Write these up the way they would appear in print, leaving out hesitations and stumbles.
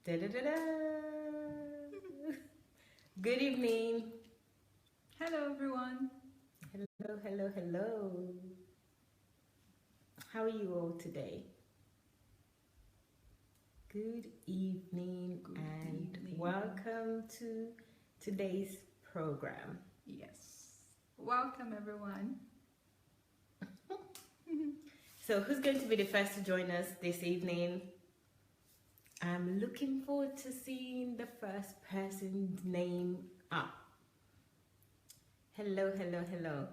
Da, da, da, da. Good evening. Hello everyone. Hello, hello, hello. How are you all today? Good evening and welcome to today's program. Yes. Welcome everyone. So who's going to be the first to join us this evening? I'm looking forward to seeing the first person's name up. Hello, hello, hello.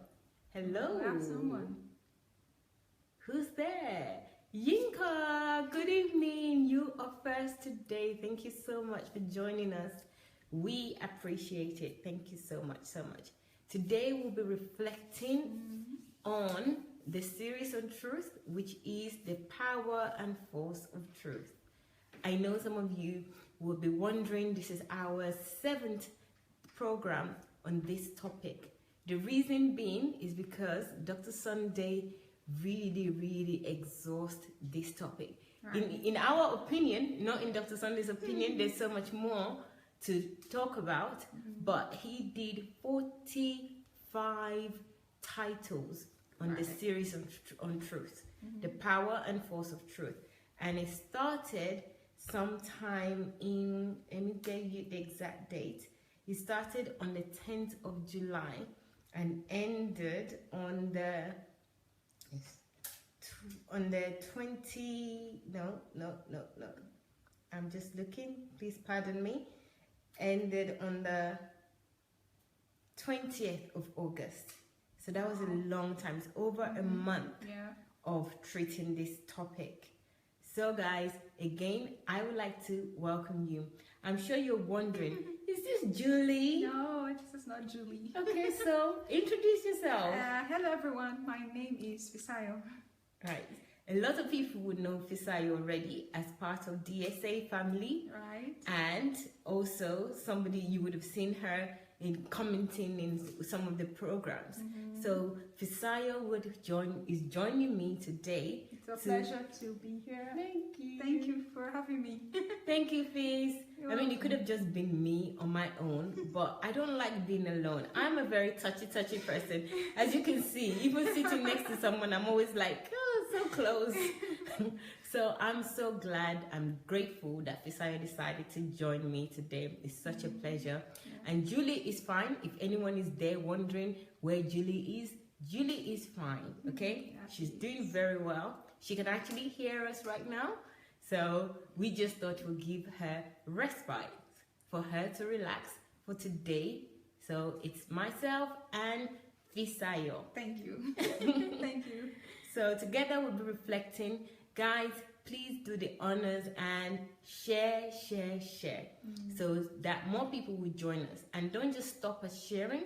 Hello. We have someone. Who's there? Yinka, good evening. You are first today. Thank you so much for joining us. We appreciate it. Thank you so much, so much. Today we'll be reflecting on the series on truth, which is the power and force of truth. I know some of you will be wondering, this is our 7th program on this topic. The reason being is because Dr. Sunday really exhausts this topic. Right. In our opinion, not in Dr. Sunday's opinion, there's so much more to talk about, but he did 45 titles on the series on truth, the power and force of truth. And it started sometime in, let me tell you the exact date. It started on the 10th of July and ended on the 20, no, I'm just looking, please pardon me, ended on the 20th of August. So that was a long time. It's over a month of treating this topic. So guys, again, I would like to welcome you. I'm sure you're wondering, is this Julie? No, this is not Julie. Okay, so introduce yourself. Hello everyone, my name is Fisayo. Right. A lot of people would know Fisayo already as part of DSA family. Right. And also somebody you would have seen her in commenting in some of the programs. So Fisayo is joining me today. It's a pleasure to be here. Thank you. Thank you for having me. Thank you, Fizz. I mean, it could have just been me on my own, but I don't like being alone. I'm a very touchy person. As you can see, even sitting next to someone, I'm always like, oh, so close. So I'm so glad, I'm grateful that Fisayo decided to join me today. It's such a pleasure. And Julie is fine. If anyone is there wondering where Julie is fine, okay? She's doing very well. She can actually hear us right now. So we just thought we'll give her respite for her to relax for today. So it's myself and Fisayo. Thank you. Thank you. So together we'll be reflecting. Guys, please do the honors and share so that more people will join us. And don't just stop us sharing.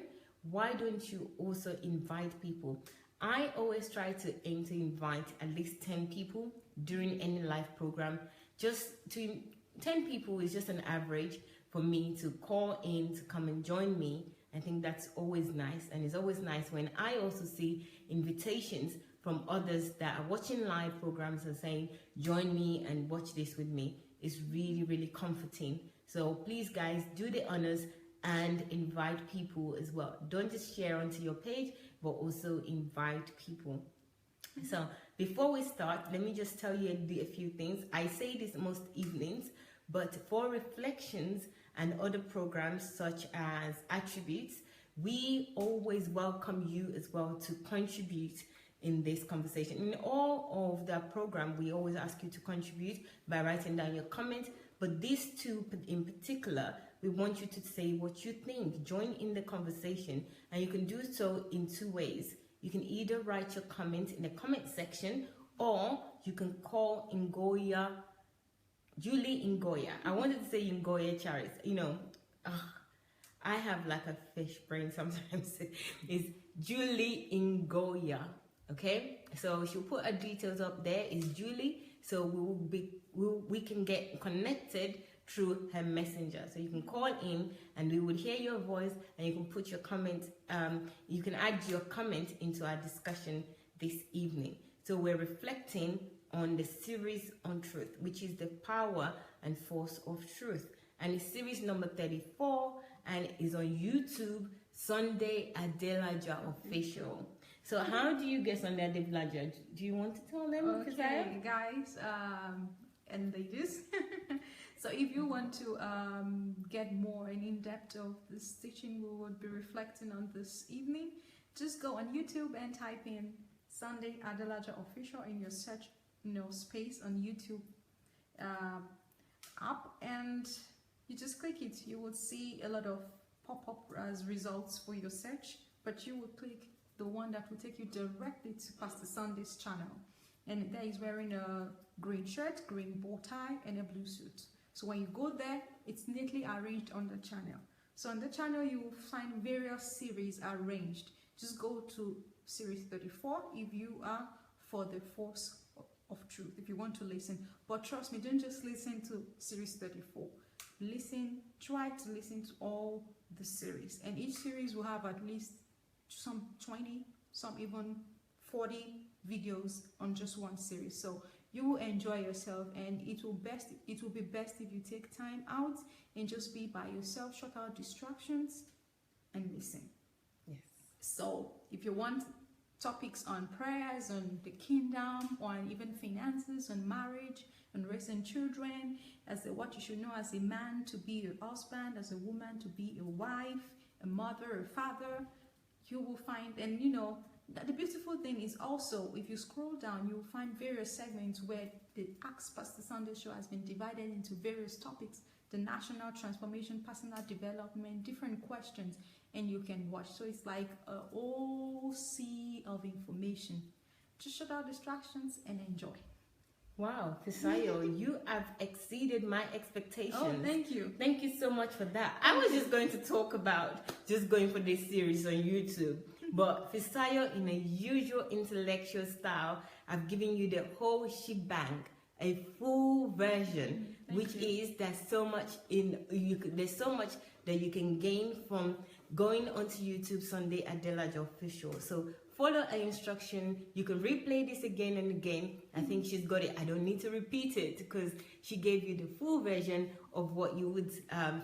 Why don't you also invite people? I always try to aim to invite at least 10 people during any live program. 10 people is just an average for me to call in to come and join me. I think that's always nice, and it's always nice when I also see invitations from others that are watching live programs and saying, join me and watch this with me. It's really comforting. So please guys, do the honors and invite people as well. Don't just share onto your page, but also invite people. So before we start, let me just tell you a few things. I say this most evenings, but for reflections and other programs such as attributes, we always welcome you as well to contribute in this conversation. In all of the program, we always ask you to contribute by writing down your comment, but these two in particular, we want you to say what you think. Join in the conversation, and you can do so in 2 ways. You can either write your comment in the comment section, or you can call Julie Ngoya. I wanted to say Ngoya Charis. You know, I have like a fish brain sometimes. It's Julie Ngoya. Okay, so she'll put her details up there. It's Julie, so we can get connected through her messenger. So you can call in and we will hear your voice, and you can put your comment, you can add your comment into our discussion this evening. So we're reflecting on the series on truth, which is the power and force of truth. And it's series number 34 and is on YouTube, Sunday Adelaja Official. So how do you get Sunday Adelaja? Do you want to tell them? Okay, guys and ladies. So if you want to get more and in-depth of this teaching we would be reflecting on this evening, just go on YouTube and type in Sunday Adelaja Official in your search space on YouTube app, and you just click it. You will see a lot of pop-up as results for your search, but you will click the one that will take you directly to Pastor Sunday's channel, and there he's wearing a green shirt, green bow tie, and a blue suit. So when you go there, it's neatly arranged on the channel. So on the channel you will find various series arranged. Just go to series 34 if you are for the force of truth, if you want to listen. But trust me, don't just listen to series 34. Try to listen to all the series, and each series will have at least some 20, some even 40 videos on just one series. So you will enjoy yourself, and it will be best if you take time out and just be by yourself, shut out distractions and listen. Yes. So if you want topics on prayers, on the kingdom, or on even finances, on marriage, on raising children, what you should know as a man to be a husband, as a woman to be a wife, a mother, a father, you will find. And the beautiful thing is also, if you scroll down, you will find various segments where the Ask Pastor Sunday show has been divided into various topics: the national transformation, personal development, different questions, and you can watch. So it's like a whole sea of information. Just shut out distractions and enjoy. Wow, Fisayo, you have exceeded my expectations. Oh, thank you. Thank you so much for that. I was just going to talk about just going for this series on YouTube. But Fisayo, in a usual intellectual style, I've given you the whole shebang, a full version, there's so much that you can gain from going onto YouTube, Sunday Adelaja Official. So follow her instruction. You can replay this again and again. I think she's got it. I don't need to repeat it because she gave you the full version of what you would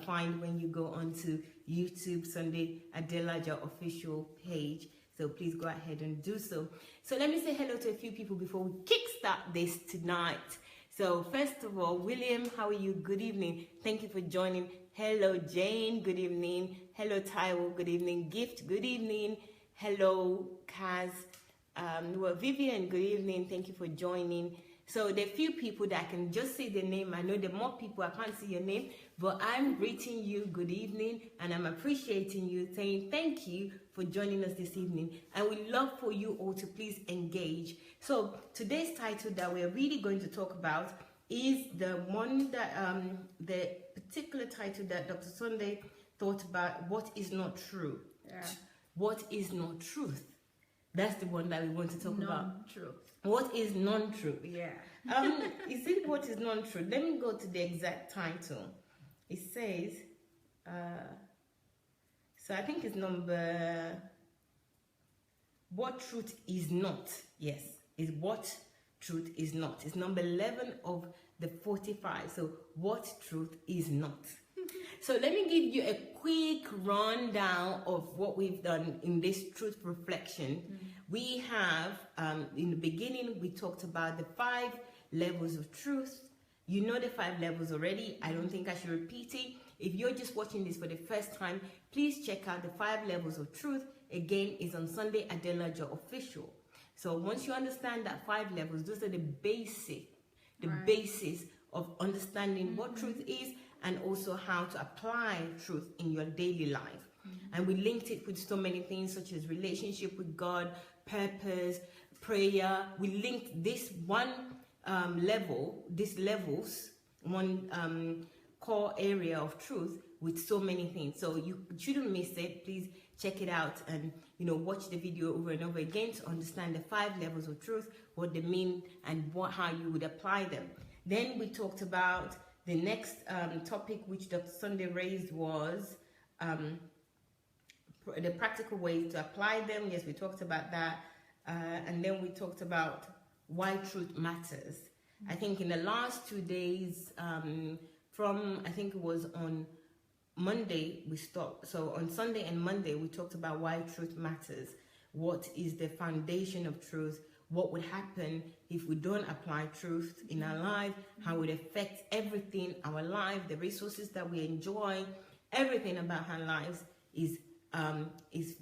find when you go onto YouTube, Sunday Adelaja Official page. So please go ahead and do so. So let me say hello to a few people before we kickstart this tonight. So first of all, William, how are you? Good evening. Thank you for joining. Hello, Jane. Good evening. Hello, Taiwo. Good evening. Gift. Good evening. Hello, Kaz. Vivian. Good evening. Thank you for joining. So there are few people that I can just say the name. I know there are more people, I can't see your name, but I'm greeting you good evening, and I'm appreciating you, saying thank you for joining us this evening. And we love for you all to please engage. So today's title that we're really going to talk about is the one that, the particular title that Dr. Sunday thought about: what is not true. Yeah. What is not truth? That's the one that we want to talk about. Non-truth. What is non-truth? Yeah. Is it what is non-truth? Let me go to the exact title. It says, so I think it's number, what truth is not. Yes, is what truth is not. It's number 11 of the 45. So what truth is not. So let me give you a quick rundown of what we've done in this truth reflection. We have, in the beginning, we talked about the 5 levels of truth. You know the 5 levels already. I don't think I should repeat it. If you're just watching this for the first time, please check out the 5 levels of truth. Again, it's on Sunday Adelaja Official. So once you understand that 5 levels, those are the basis of understanding what truth is, and also how to apply truth in your daily life. And we linked it with so many things such as relationship with God, purpose, prayer. We linked this one one core area of truth with so many things. So you shouldn't miss it. Please check it out and watch the video over and over again to understand the 5 levels of truth, what they mean, and how you would apply them. Then we talked about the next topic which Dr. Sunday raised was the practical ways to apply them. Yes, we talked about that. And then we talked about why truth matters. I think in the last 2 days, from I think it was on Monday we stopped. So on Sunday and Monday we talked about why truth matters. What is the foundation of truth? What would happen if we don't apply truth in our life? How it affects everything, our life, the resources that we enjoy, everything about our lives is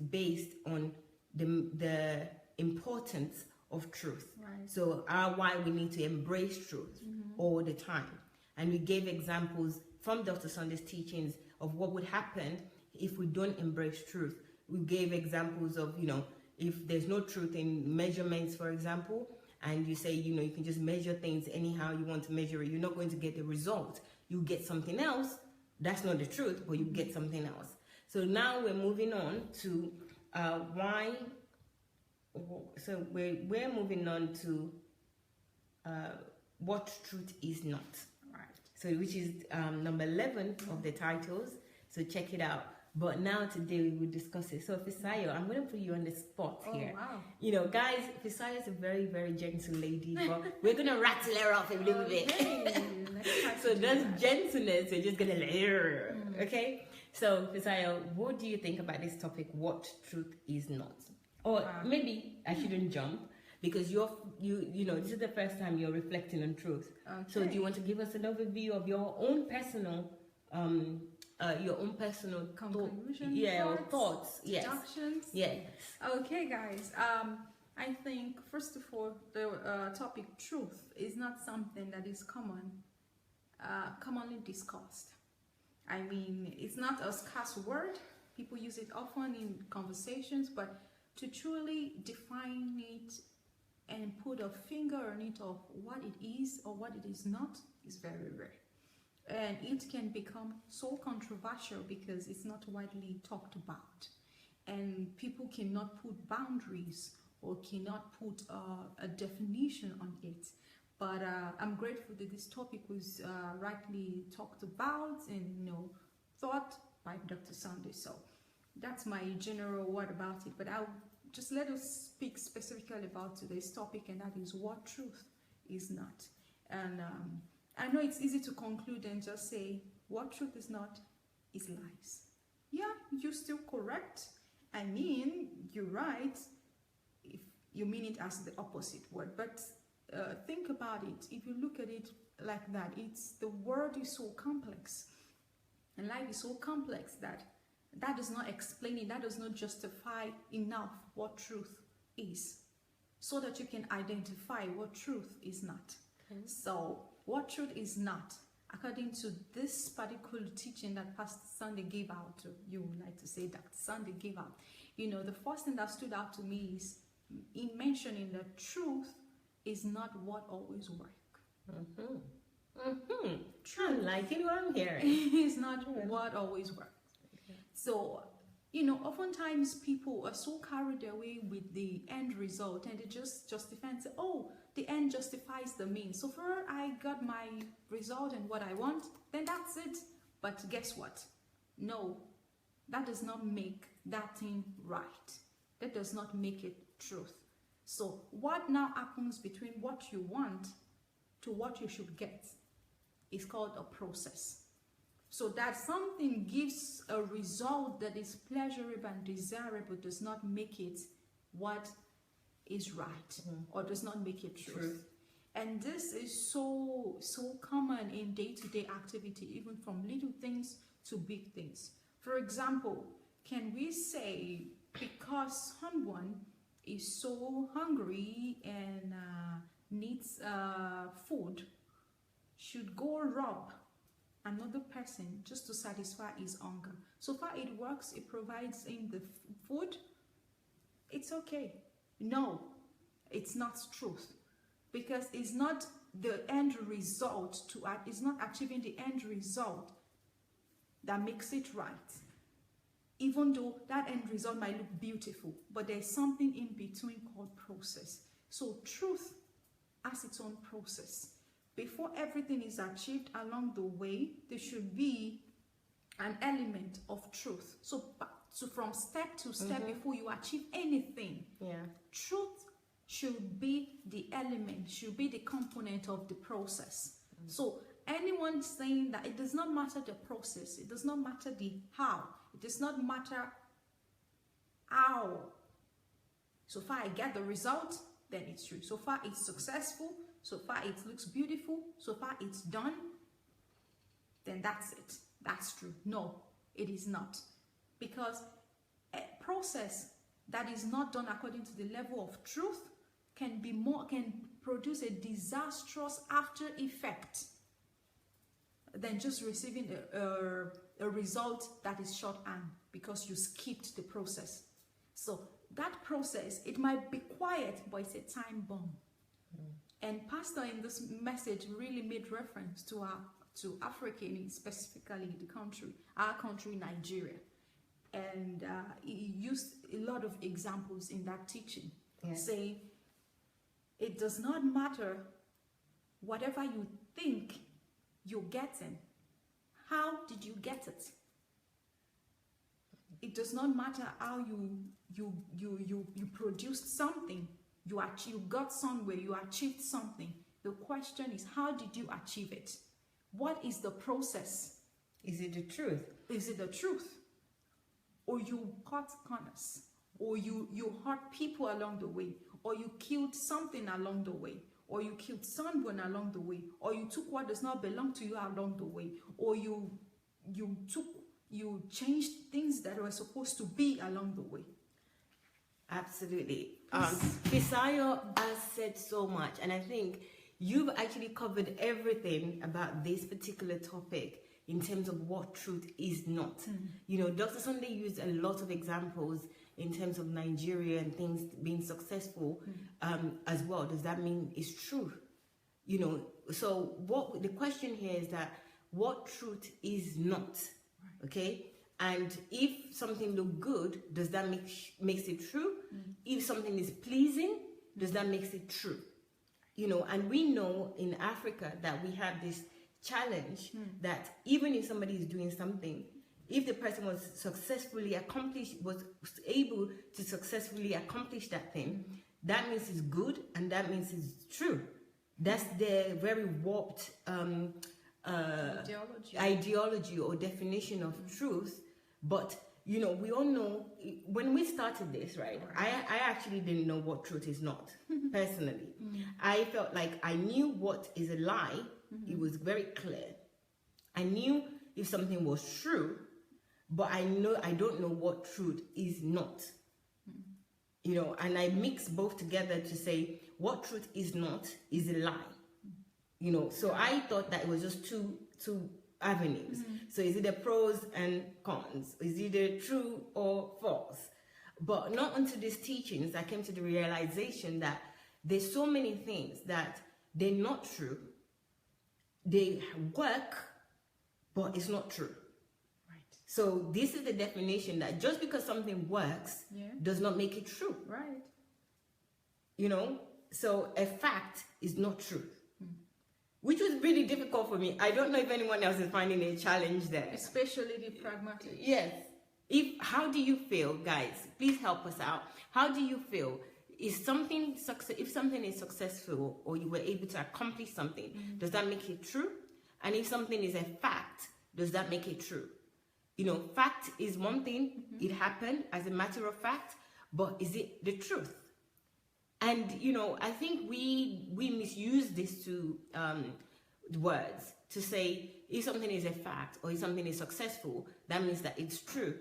based on the importance of truth. Right. So why we need to embrace truth all the time. And we gave examples from Dr. Sunday's teachings of what would happen if we don't embrace truth. We gave examples of, if there's no truth in measurements, for example, and you say, you can just measure things anyhow you want to measure it, you're not going to get the result. You get something else. That's not the truth, but you get something else. So now we're moving on to why. So we're moving on to what truth is not. Right. So which is number 11 of the titles. So check it out. But now today we will discuss it. So Fisayo, I'm going to put you on the spot here. Wow. Guys, Fisayo is a very, very gentle lady, but we're going to rattle her off a little bit. So that's gentleness. We're just going to let her. Okay? So Fisayo, what do you think about this topic? What truth is not? Or maybe I shouldn't jump because this is the first time you're reflecting on truth. Okay. So do you want to give us an overview of your own personal conclusion, thoughts, yes, deductions? Yes. Okay, guys. I think first of all, the topic truth is not something that is commonly discussed. I mean, it's not a scarce word. People use it often in conversations, but to truly define it and put a finger on it of what it is or what it is not is very rare. And it can become so controversial because it's not widely talked about. And people cannot put boundaries or cannot put a definition on it. But I'm grateful that this topic was rightly talked about and thought by Dr. Sunday. So that's my general word about it. But I'll just let us speak specifically about today's topic, and that is what truth is not. And I know it's easy to conclude and just say what truth is not is lies. Yeah, you're still correct. I mean, you're right if you mean it as the opposite word. But think about it. If you look at it like that, the word is so complex. And life is so complex that does not explain it, that does not justify enough what truth is, so that you can identify what truth is not. Okay. So, what truth is not, according to this particular teaching that Pastor Sunday gave out, you would like to say Dr. Sunday gave out, the first thing that stood out to me is in mentioning that truth is not what always works. True. I like it what I'm hearing. It's not what always works. Okay. So, oftentimes people are so carried away with the end result and they just justify and say, oh, the end justifies the means. So far I got my result and what I want, then that's it. But guess what? No, that does not make that thing right. That does not make it truth. So what now happens between what you want to what you should get is called a process. So that something gives a result that is pleasurable and desirable does not make it what is right, or does not make it truth. And this is so common in day-to-day activity, even from little things to big things. For example, can we say because someone is so hungry and needs food, should go rob another person just to satisfy his hunger? So far it works, it provides him the food, it's okay. No, it's not truth, because it's not the end result it's not achieving the end result that makes it right, even though that end result might look beautiful, but there's something in between called process. So truth has its own process. Before everything is achieved along the way, there should be an element of truth. So from step to step, before you achieve anything, truth should be the element, should be the component of the process. So anyone saying that it does not matter the process, it does not matter the how, it does not matter how, so far I get the result, then it's true. So far it's successful, so far it looks beautiful, so far it's done, then that's it, that's true. No, it is not. Because a process that is not done according to the level of truth can produce a disastrous after effect than just receiving a result that is shorthand because you skipped the process. So that process, it might be quiet, but it's a time bomb. And Pastor in this message really made reference to Africa, specifically the country, our country, Nigeria. And he used a lot of examples in that teaching, saying it does not matter whatever you think you're getting. How did you get it? It does not matter how you produced something, you got somewhere, you achieved something. The question is, how did you achieve it? What is the process? Is it the truth? Is it the truth? Or you cut corners, or you hurt people along the way, or you killed something along the way, or you killed someone along the way, or you took what does not belong to you along the way, or you changed things that were supposed to be along the way. Absolutely. Fisayo has said so much, and I think you've actually covered everything about this particular topic in terms of what truth is not. Dr. Sunday used a lot of examples in terms of Nigeria and things being successful as well. Does that mean it's true? So what the question here is that what truth is not, okay? And if something looks good, does that makes it true? If something is pleasing, does that makes it true? And we know in Africa that we have this challenge that even if somebody is doing something, if the person was able to successfully accomplish that thing, that means it's good and that means it's true. That's their very warped ideology or definition of truth. But we all know when we started this, right? I actually didn't know what truth is not personally. I felt like I knew what is a lie. It was very clear. I knew if something was true, but I don't know what truth is not. And I mix both together to say what truth is not is a lie. So I thought that it was just two avenues. So is it the pros and cons? Is either true or false? But not until these teachings I came to the realization that there's so many things that they're not true. They work, but it's not true. Right. So this is the definition that just because something works does not make it true. Right. So a fact is not true. Which was really difficult for me. I don't know if anyone else is finding a challenge there. Especially the pragmatic. Yes. How do you feel, guys? Please help us out. How do you feel? If something is successful or you were able to accomplish something, does that make it true? And if something is a fact, does that make it true? Fact is one thing, it happened as a matter of fact, but is it the truth? And I think we misuse these two words to say if something is a fact or if something is successful, that means that it's true,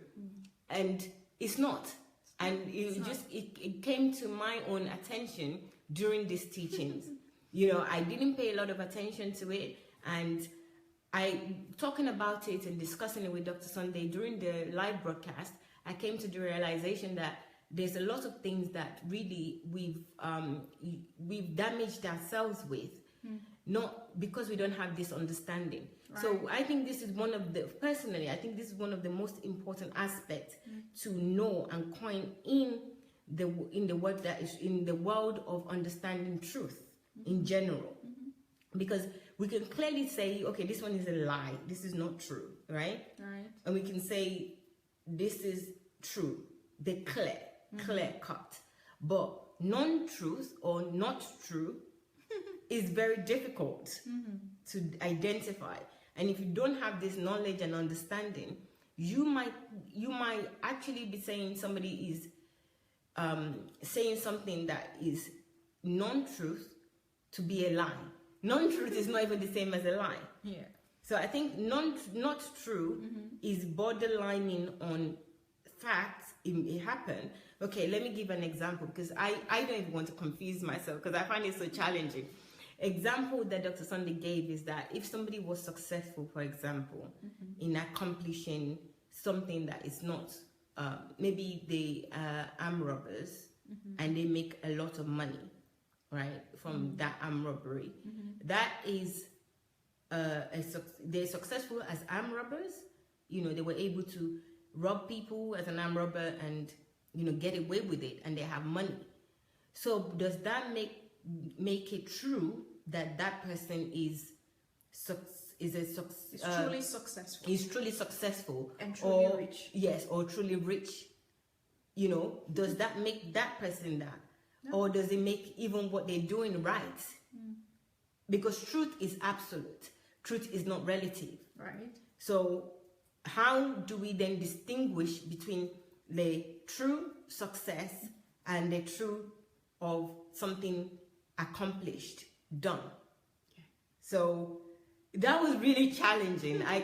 and it's not. And it came to my own attention during these teachings. I didn't pay a lot of attention to it, and talking about it and discussing it with Dr. Sunday during the live broadcast, I came to the realization that there's a lot of things that really we've damaged ourselves with, not because we don't have this understanding. Right. So I think this is one of the most important aspects to know and coin in the world that is in the world of understanding truth in general. Because we can clearly say, okay, this one is a lie, this is not true, right? Right. And we can say this is true, the clear cut. But non-truth or not true is very difficult to identify. And if you don't have this knowledge and understanding, you might actually be saying somebody is saying something that is non-truth to be a lie. Non-truth is not even the same as a lie. Yeah. So I think not true is borderlining on facts. It happened. Okay, let me give an example, because I don't even want to confuse myself, because I find it so challenging. Example that Dr. Sunday gave is that if somebody was successful, for example, in accomplishing something that is not, maybe they are armed robbers and they make a lot of money, right, from that armed robbery. That is, they're successful as armed robbers. You know, they were able to rob people as an armed robber and, you know, get away with it, and they have money. So does that make it true that that person is truly successful? Is truly successful and truly or rich. Yes, or truly rich. You know, does that make that person that? No. Or does it make even what they're doing right? Because truth is absolute. Truth is not relative. Right. So how do we then distinguish between the true success and the true of something accomplished, done? Yeah. So that was really challenging. I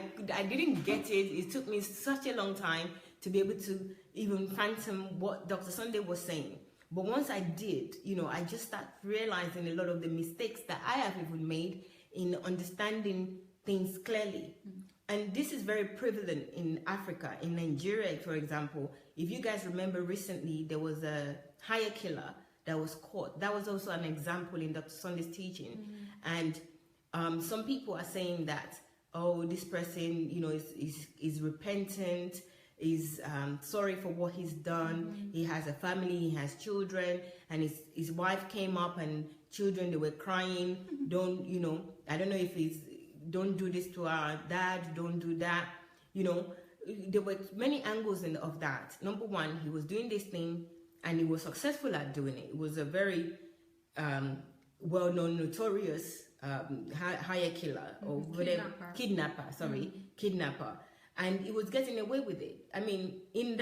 didn't get it. It took me such a long time to be able to even fathom what Dr. Sunday was saying. But once I did, you know, I just started realizing a lot of the mistakes that I have even made in understanding things clearly. And this is very prevalent in Africa, in Nigeria, for example. If you guys remember recently, there was a hire killer that was caught. That was also an example in Dr. Sunday's teaching. And some people are saying that, oh, this person, you know, is repentant, is sorry for what he's done. He has a family, he has children, and his wife came up and children, they were crying. Don't, you know, I don't know if it's, don't do this to our dad, don't do that. You know, there were many angles of that. Number one, he was doing this thing and he was successful at doing it. It was a very well-known, notorious hire killer or whatever, kidnapper. And he was getting away with it. I mean, in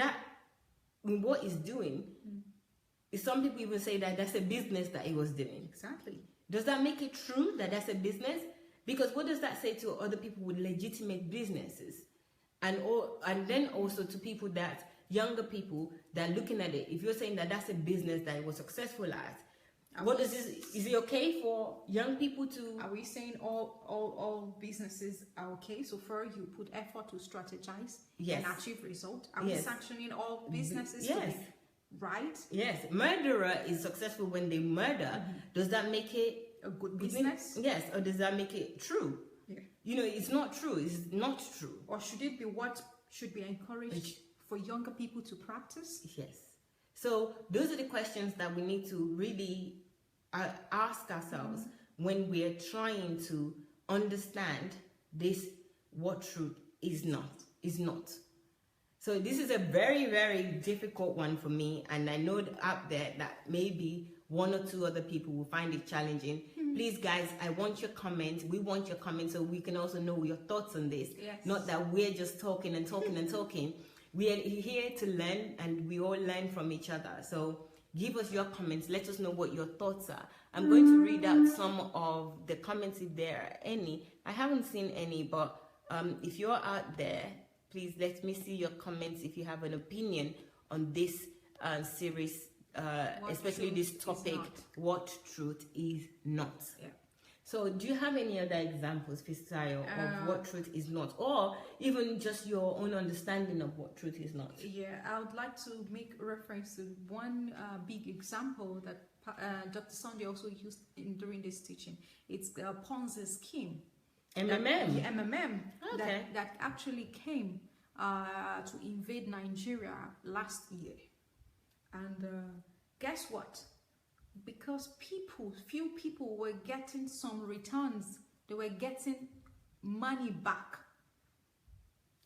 what he's doing, some people even say that that's a business that he was doing. Exactly. Does that make it true that that's a business? Because what does that say to other people with legitimate businesses? And then also to people that, younger people that are looking at it, if you're saying that that's a business that he was successful at, what does this, is it okay for young people to? Are we saying all businesses are okay? So first you put effort to strategize and achieve result. Are we sanctioning all businesses to be right? Yes. Murderer is successful when they murder. Does that make it a good business? Yes. Or does that make it true? Yeah. You know, it's not true. It's not true. Or should it be what should be encouraged for younger people to practice? Yes. So those are the questions that we need to really ask ourselves when we are trying to understand this, what truth is not. So this is a very, very difficult one for me, and I know out there that maybe one or two other people will find it challenging. Please, guys, I want your comments. We want your comments so we can also know your thoughts on this. Yes. Not that we're just talking and talking and talking. We are here to learn, and we all learn from each other. So give us your comments. Let us know what your thoughts are. I'm going to read out some of the comments if there are any. I haven't seen any, but if you're out there, please let me see your comments if you have an opinion on this series, especially this topic, what truth is not. Yeah. So do you have any other examples, Fisayo, of what truth is not? Or even just your own understanding of what truth is not? Yeah, I would like to make reference to one big example that Dr. Sunday also used during this teaching. It's the Ponzi scheme. MMM. Okay. That actually came to invade Nigeria last year. And guess what? Because few people were getting some returns. They were getting money back.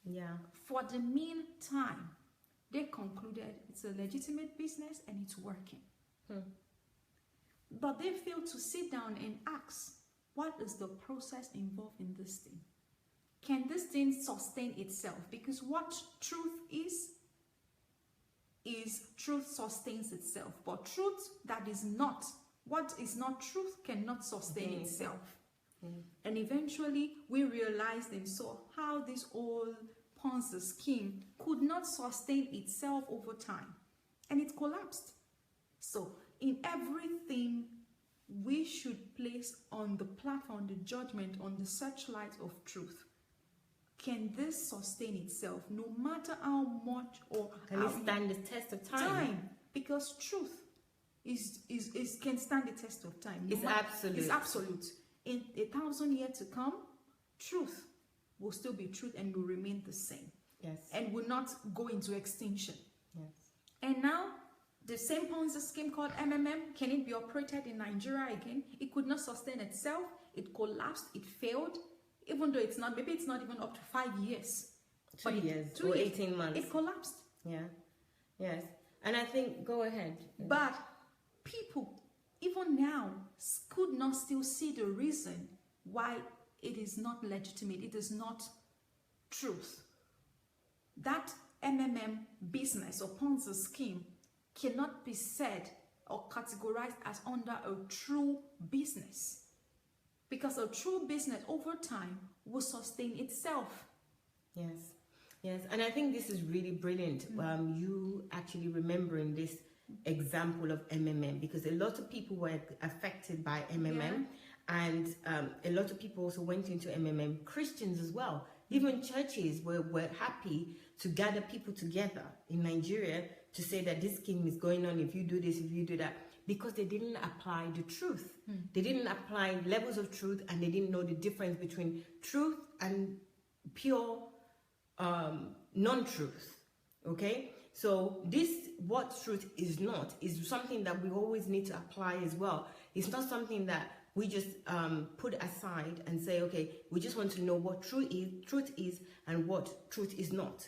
Yeah. For the meantime, they concluded it's a legitimate business and it's working. But they fail to sit down and ask, what is the process involved in this thing? Can this thing sustain itself? Because what truth is truth sustains itself. But truth that is not, what is not truth cannot sustain itself. And eventually we realized and saw how this old Ponzi scheme could not sustain itself over time. And it collapsed. So in everything, we should place on the platform the judgment on the searchlight of truth. Can this sustain itself no matter how much or can it stand the test of time? Because truth is can stand the test of time. It's absolute. It's absolute. In 1,000 years to come, truth will still be truth and will remain the same. Yes. And will not go into extinction. Yes. And now, the same Ponzi scheme called MMM, can it be operated in Nigeria again? It could not sustain itself. It collapsed. It failed. Even though it's not, maybe it's not even up to 5 years. 2 years or 18 months. It collapsed. Yeah. Yes. And I think, go ahead. But people, even now, could not still see the reason why it is not legitimate. It is not truth. That MMM business or Ponzi scheme cannot be said or categorized as under a true business. Because a true business over time will sustain itself. Yes. Yes. And I think this is really brilliant. You actually remembering this example of MMM, because a lot of people were affected by MMM, and a lot of people also went into MMM, Christians as well. Even churches were happy to gather people together in Nigeria to say that this scheme is going on, if you do this, if you do that, because they didn't apply the truth. They didn't apply levels of truth, and they didn't know the difference between truth and pure non-truth. Okay? So this, what truth is not, is something that we always need to apply as well. It's not something that we just put aside and say, okay, we just want to know what truth is and what truth is not.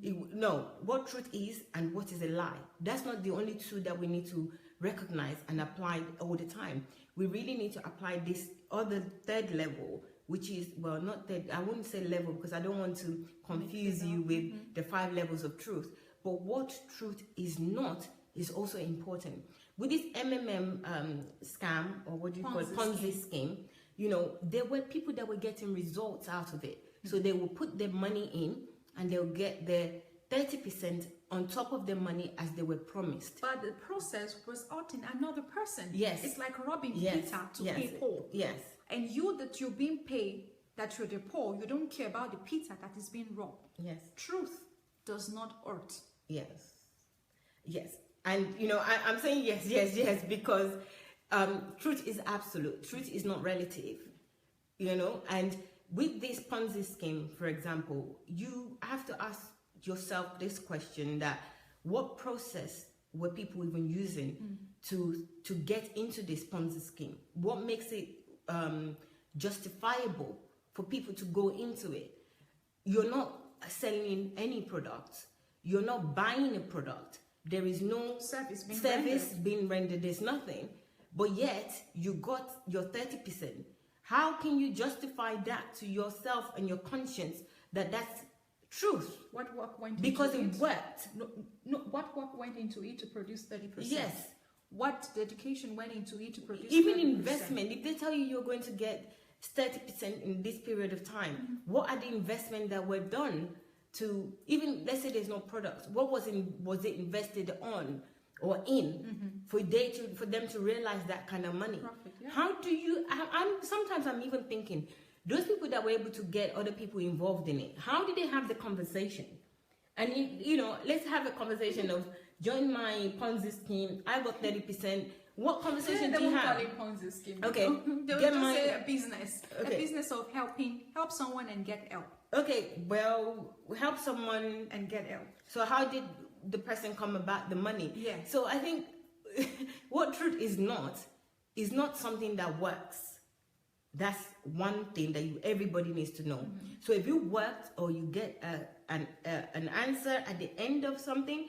No, what truth is and what is a lie. That's not the only truth that we need to recognize and apply all the time. We really need to apply this other third level, which is, well, not third, I wouldn't say level because I don't want to confuse you with the 5 levels of truth. But what truth is not is also important. With this MMM scam, or what do you call it, Ponzi scheme, you know, there were people that were getting results out of it. So they will put their money in and they'll get their 30% on top of their money as they were promised. But the process was hurting another person. Yes. It's like robbing Peter to pay Paul. Yes. And you that you're being paid, that you're the Paul, you don't care about the Peter that is being robbed. Yes. Truth does not hurt. Yes. Yes. And, you know, I'm saying yes, because truth is absolute. Truth is not relative, you know. And with this Ponzi scheme, for example, you have to ask yourself this question, that what process were people even using to get into this Ponzi scheme? What makes it justifiable for people to go into it? You're not selling any product. You're not buying a product. There is no service being rendered. There's nothing. But yet, you got your 30%. How can you justify that to yourself and your conscience that that's truth? What work went because into it worked. No, what work went into it to produce 30%? Yes. What dedication went into it to produce even 30%? Investment. If they tell you you're going to get 30% in this period of time, what are the investments that were done to, even let's say there's no product, what was it invested on or in for them to realize that kind of money? Profit, yeah. How do you? Sometimes I'm even thinking, those people that were able to get other people involved in it, how did they have the conversation? And you know, let's have a conversation of join my Ponzi scheme. I got 30%. What conversation do you have? They won't call it Ponzi scheme. Okay, they will just say a business, okay. A business of help someone and get help. Okay, well, help someone and get help. So how did the person come about the money? Yeah. So I think what truth is not something that works. That's one thing that everybody needs to know. So if you worked or you get an answer at the end of something,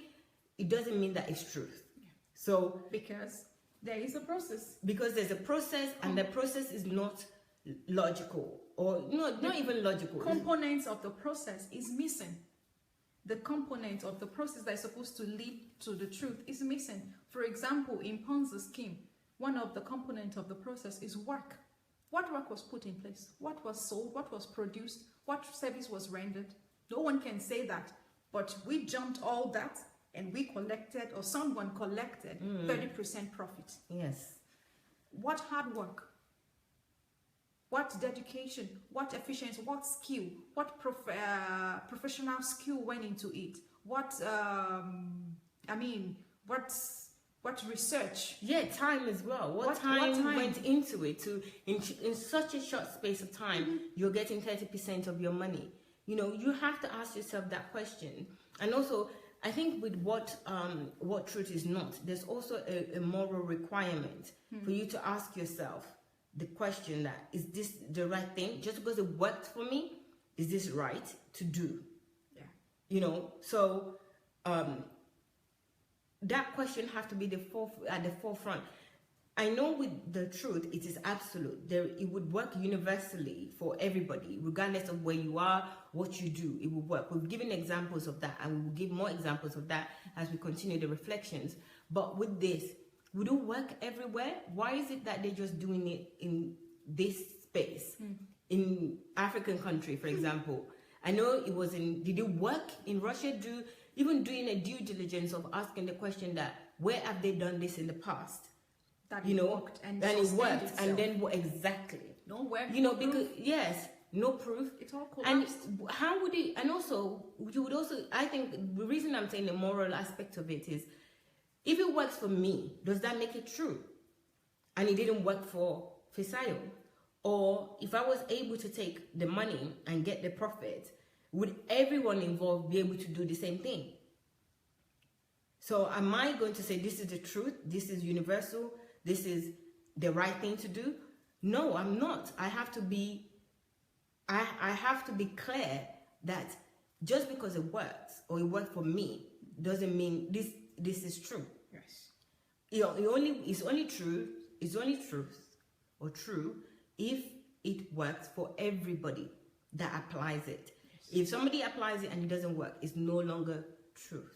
it doesn't mean that it's truth. Yeah. So because There is a process. Because there's a process, and the process is not logical, or not even logical. Components of the process is missing. The component of the process that is supposed to lead to the truth is missing. For example, in Ponzi scheme, one of the components of the process is work. What work was put in place? What was sold? What was produced? What service was rendered? No one can say that. But we jumped all that and we collected, or someone collected 30% profit. Yes. What hard work? What dedication? What efficiency? What skill? What professional skill went into it? What what research? Yeah, time as well. What time went into it to in such a short space of time? You're getting 30% of your money. You have to ask yourself that question. And also, I think with what truth is not, there's also a moral requirement for you to ask yourself the question that, is this the right thing? Just because it worked for me, is this right to do? Yeah. So that question has to be at the forefront. I know with the truth, it is absolute. It would work universally for everybody, regardless of where you are, what you do. It will work. We've given examples of that, and we will give more examples of that as we continue the reflections. But with this, would it work everywhere? Why is it that they're just doing it in this space? In African country, for example, I know it was did it work in Russia? Even doing a due diligence of asking the question that, where have they done this in the past? That it worked, and it worked, itself. And then what exactly? Nowhere. Because yes, no proof. It all collapsed. And how would it? And also, you would also. I think the reason I'm saying the moral aspect of it is, if it works for me, does that make it true? And it didn't work for Fisayo. Or if I was able to take the money and get the profit, would everyone involved be able to do the same thing? So am I going to say this is the truth, this is universal, this is the right thing to do? No, I'm not. I have to be clear that just because it works or it worked for me doesn't mean this is true. Yes. It's only true if it works for everybody that applies it. Yes. If somebody applies it and it doesn't work, it's no longer truth.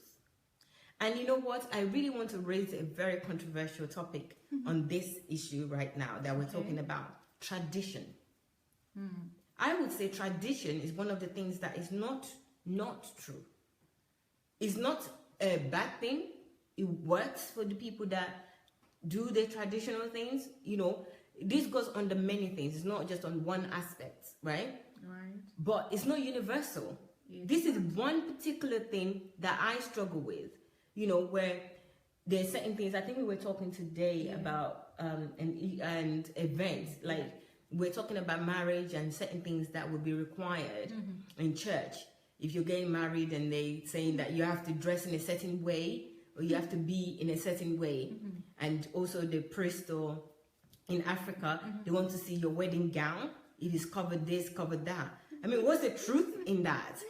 And you know what? I really want to raise a very controversial topic on this issue right now that we're talking about: tradition. I would say tradition is one of the things that is not true. It's not a bad thing. It works for the people that do the traditional things. This goes under many things. It's not just on one aspect, right? Right. But it's not universal. This is one particular thing that I struggle with. Where there's certain things. I think we were talking today about and events, like we're talking about marriage and certain things that would be required in church. If you're getting married and they saying that you have to dress in a certain way, or you have to be in a certain way, and also the priest, or in Africa, they want to see your wedding gown. It is covered this, covered that. I mean, what's the truth in that?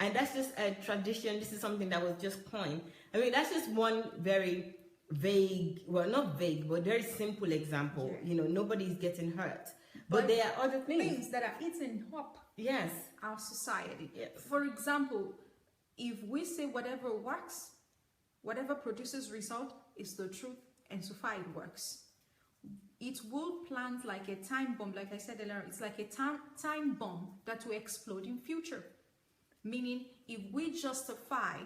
And that's just a tradition. This is something that was just coined. I mean, that's just one very vague, well, not vague, but very simple example. Nobody's getting hurt. But there are other things that are eating up our society. Yes. For example, if we say whatever works, whatever produces result is the truth, and so far it works. It will plant like a time bomb, like I said earlier. It's like a time bomb that will explode in future. Meaning, if we justify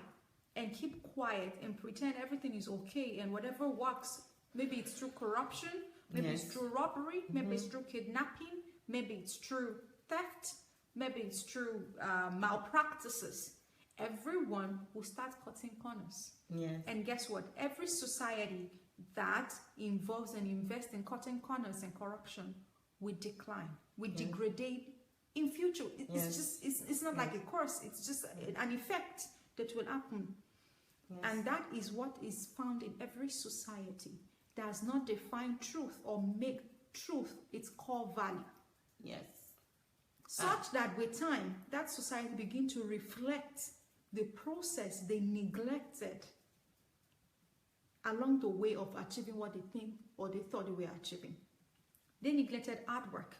and keep quiet and pretend everything is okay and whatever works, maybe it's through corruption, maybe it's through robbery, maybe it's through kidnapping, maybe it's through theft, maybe it's through malpractices, everyone will start cutting corners. Yes. And guess what? Every society that involves and invests in cutting corners and corruption will decline, will degrade in future. It's not like a course, it's just an effect that will happen. And that is what is found in every society. Does not define truth or make truth its core value. Yes. Such that with time, that society begin to reflect the process they neglected along the way of achieving what they think or they thought they were achieving. They neglected hard work.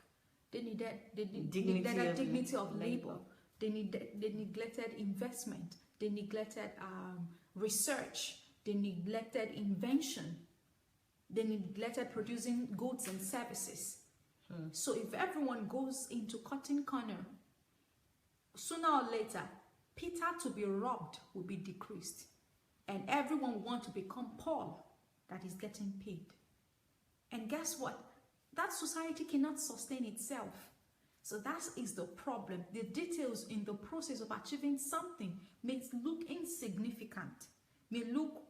They neglected dignity of labor. They neglected investment. They neglected research. They neglected invention. They neglected producing goods and services. So if everyone goes into cutting corner, sooner or later, Peter to be robbed will be decreased. And everyone want to become Paul that is getting paid. And guess what? That society cannot sustain itself. So that is the problem. The details in the process of achieving something may look insignificant. May look,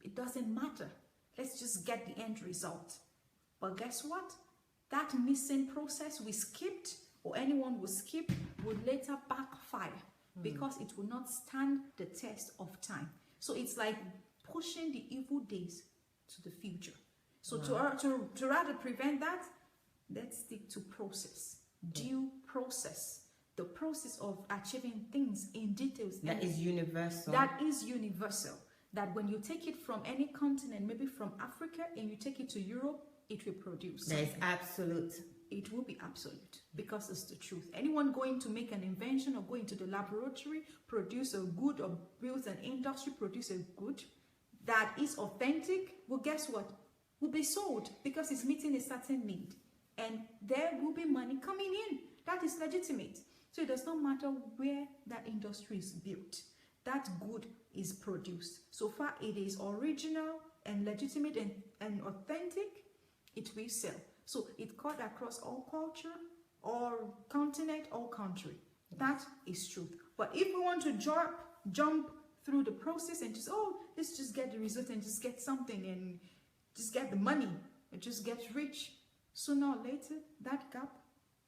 it doesn't matter. Let's just get the end result. But guess what? That missing process we skipped, or anyone will skip, will later backfire because it will not stand the test of time. So it's like pushing the evil days to the future. So to rather prevent that, let's stick to process, due process. The process of achieving things in details. That is universal. That is universal. That when you take it from any continent, maybe from Africa, and you take it to Europe, it will produce something. That is absolute. It will be absolute because it's the truth. Anyone going to make an invention or go into the laboratory, produce a good, or build an industry, produce a good that is authentic, well, guess what? Will be sold because it's meeting a certain need. And there will be money coming in. That is legitimate. So it does not matter where that industry is built. That good is produced. So far it is original and legitimate and authentic, it will sell. So it cut across all culture, all continent, all country. That is truth. But if we want to jump through the process and just, let's just get the result and just get something and just get the money and just get rich, sooner or later that gap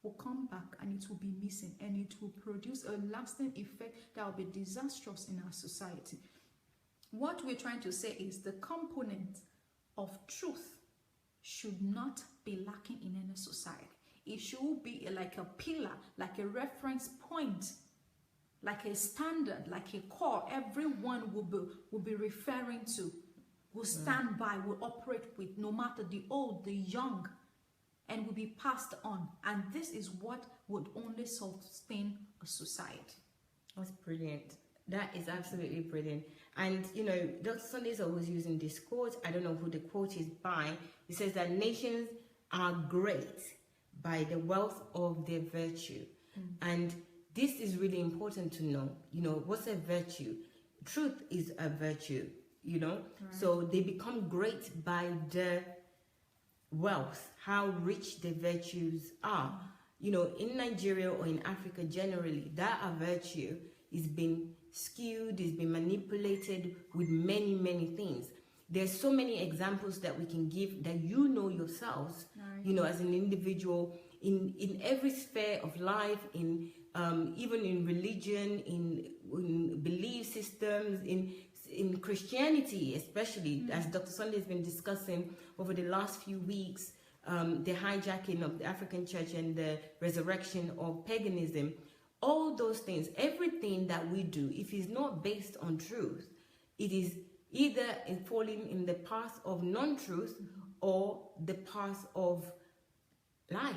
will come back and it will be missing, and it will produce a lasting effect that will be disastrous in our society. What we're trying to say is the component of truth should not be lacking in any society. It should be like a pillar, like a reference point, like a standard, like a core everyone will be referring to, will stand by, will operate with, no matter the old, the young, and will be passed on. And this is what would only sustain a society. That's brilliant. That is absolutely brilliant. And, Dr. Sunday is always using this quote. I don't know who the quote is by. It says that nations are great by the wealth of their virtue. And this is really important to know. What's a virtue? Truth is a virtue, Right. So they become great by the wealth, how rich the virtues are. In Nigeria or in Africa generally, that virtue is being skewed, is being manipulated with many, many things. There's so many examples that we can give that yourselves, right. As an individual, in every sphere of life, in even in religion, in belief systems, in Christianity especially, as Dr. Sunday has been discussing over the last few weeks, the hijacking of the African church and the resurrection of paganism, all those things, everything that we do, if it's not based on truth, it is either falling in the path of non-truth or the path of lie.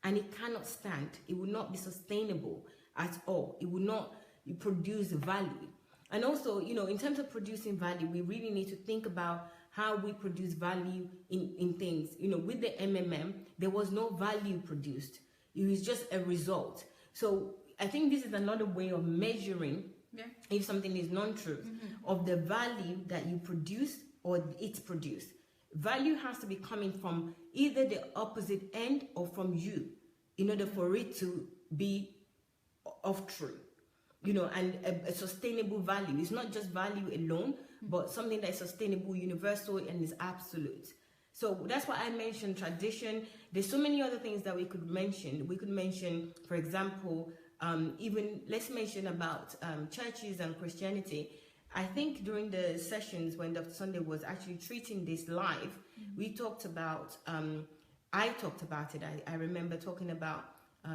And it cannot stand. It will not be sustainable at all. It will not produce value. And also, in terms of producing value, we really need to think about how we produce value in things. With the MMM, there was no value produced. It was just a result. So I think this is another way of measuring if something is non-truth, of the value that you produce or it's produced. Value has to be coming from either the opposite end or from you in order for it to be of truth. And a sustainable value. It's not just value alone, but something that is sustainable, universal, and is absolute. So that's why I mentioned tradition. There's so many other things that we could mention. We could mention, for example, even let's mention about churches and Christianity. I think during the sessions when Dr. Sunday was actually treating this live, we talked about, I talked about it. I remember talking about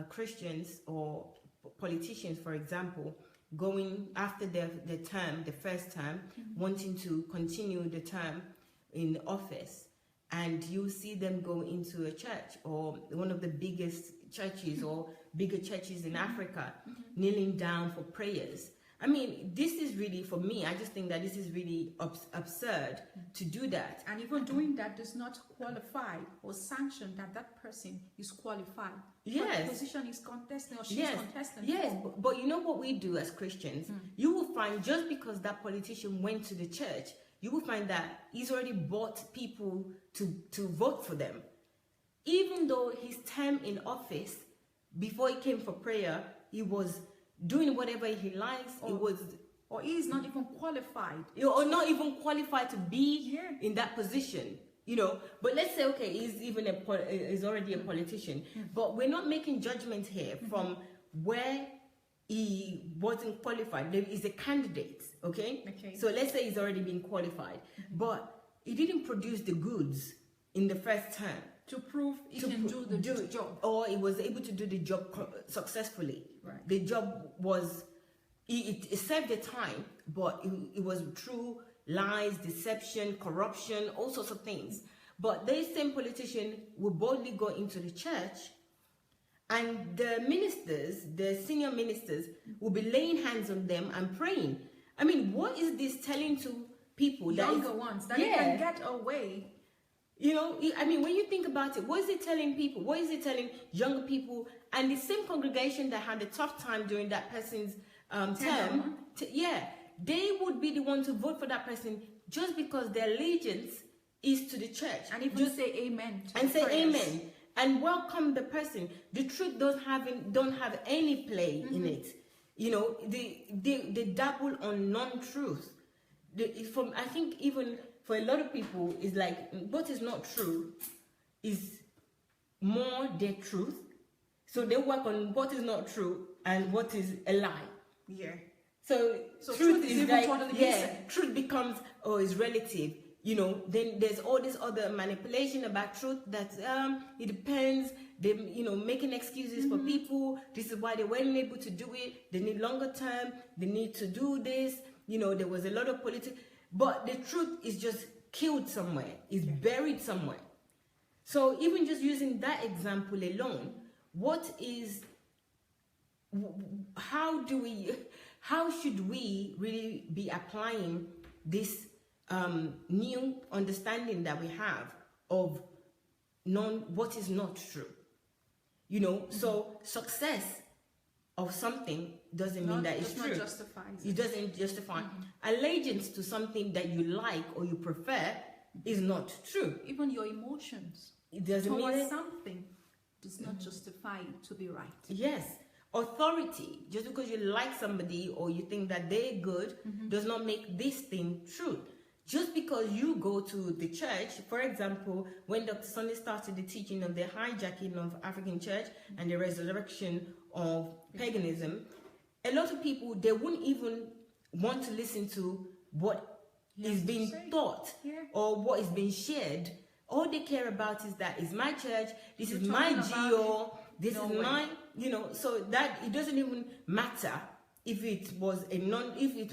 Christians or politicians, for example, going after the term, the first term, wanting to continue the term, in office, and you see them go into a church or one of the biggest churches or bigger churches in Africa, kneeling down for prayers. I mean, this is really, for me, I just think that this is really absurd to do that. And even doing that does not qualify or sanction that that person is qualified. Yes. But the position is contesting or she's Yes, contesting. yes, but you know what we do as Christians? You will find just because that politician went to the church, you will find that he's already bought people to vote for them. Even though his term in office, before he came for prayer, he was doing whatever he likes. Or he is not even qualified. Or not even qualified to be in that position. You know, but let's say, okay, he's already a politician, but we're not making judgment here from where he wasn't qualified. There is a candidate, okay? So let's say he's already been qualified, but he didn't produce the goods in the first term to prove he can do the job, or he was able to do the job successfully. Right. The job was, it served the time, but it was through lies, deception, corruption, all sorts of things. But this same politician will boldly go into the church, and the ministers, the senior ministers, will be laying hands on them and praying. I mean, what is this telling to people? Younger ones, that they can get away. You know, I mean, when you think about it, what is it telling people? What is it telling younger people? And the same congregation that had a tough time during that person's term, they would be the one to vote for that person just because their allegiance is to the church. And even just say amen. And say amen. And welcome the person. The truth don't have any play in it. You know, they dabble on non-truth. I think even for a lot of people, it's like what is not true is more their truth. So they work on what is not true and what is a lie. Yeah. So truth is like, truth becomes, it's relative. You know, then there's all this other manipulation about truth that it depends. They, making excuses for people. This is why they weren't able to do it. They need longer term. They need to do this. You know, there was a lot of politics. But the truth is just killed somewhere. It's buried somewhere. So even just using that example alone, how should we really be applying this new understanding that we have of what is not true? You know, so success of something doesn't mean that it's true. It doesn't justify. Allegiance to something that you like or you prefer is not true. Even your emotions it doesn't mean something does not justify it to be right. Yes. Authority, just because you like somebody or you think that they're good, does not make this thing true. Just because you go to the church, for example, when Dr. Sunday started the teaching of the hijacking of African church and the resurrection of paganism, a lot of people, they wouldn't even want to listen to what is being taught or what is being shared. All they care about is that it's my church, this is my geo, this is my, so that it doesn't even matter if it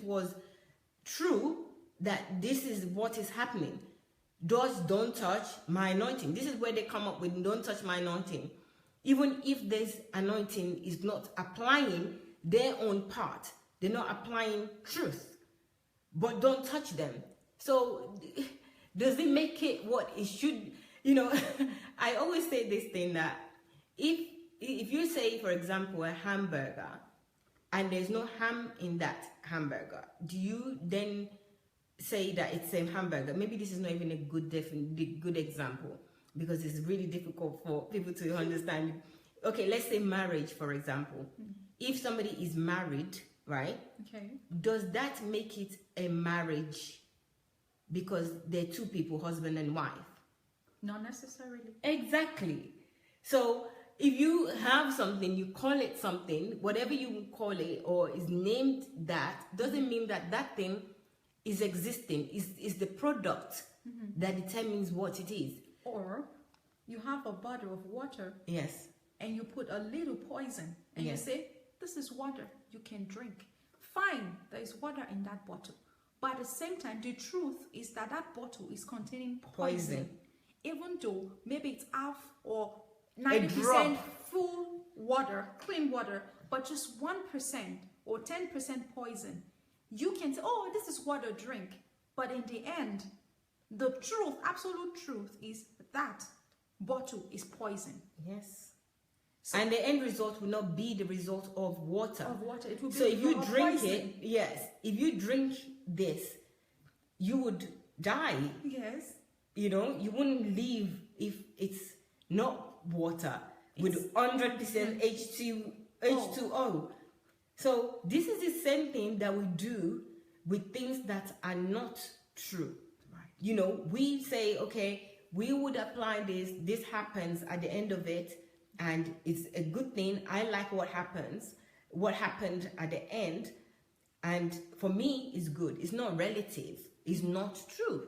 was true that this is what is happening. Don't touch my anointing. This is where they come up with don't touch my anointing. Even if this anointing is not applying their own part, they're not applying truth, but don't touch them. So does it make it what it should? I always say this thing that if you say, for example, a hamburger and there's no ham in that hamburger, do you then say that it's a hamburger? Maybe this is not even a good example because it's really difficult for people to understand. Okay, let's say marriage, for example. If somebody is married, right? Okay. Does that make it a marriage because they're two people, husband and wife? Not necessarily. Exactly. So if you have something, you call it something, whatever you call it or is named that, doesn't mean that that thing is existing, is the product that determines what it is. Or you have a bottle of water. Yes. And you put a little poison and you say, this is water, you can drink. Fine, there is water in that bottle. But at the same time, the truth is that that bottle is containing Poison. Even though maybe it's half or A 90% drop. full water, clean water, but just 1% or 10% poison. You can say, oh, this is water, drink. But in the end, the truth, absolute truth, is that bottle is poison. Yes. So, And the end result will not be the result of water. It will be so if you drink poison. it, yes, if you drink this, you would die. Yes. You know, you wouldn't live if it's not water with 100% H2O. So this is the same thing that we do with things that are not true. Right. You know, we say, okay, we would apply this happens at the end of it, and it's a good thing. I like what happened at the end, and for me, it's good. It's not relative. It's not true.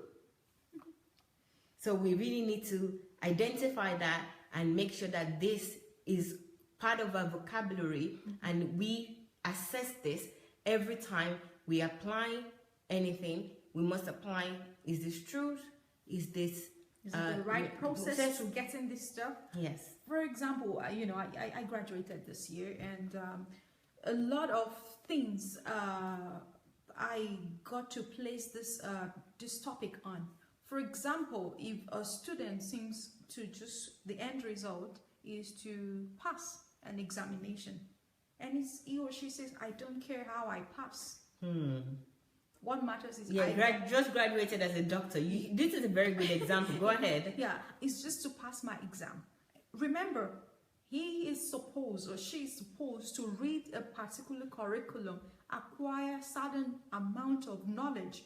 So we really need to identify that and make sure that this is part of our vocabulary, and we assess this every time we apply anything. We must apply, is this true? Is this the right process to getting this stuff? Yes. For example, I graduated this year, and a lot of things I got to place this topic on. For example, if a student seems to just, the end result is to pass an examination, and he or she says, I don't care how I pass. What matters is just graduated as a doctor. This is a very good example. Go ahead. Yeah, it's just to pass my exam. Remember, he is supposed or she is supposed to read a particular curriculum, acquire certain amount of knowledge,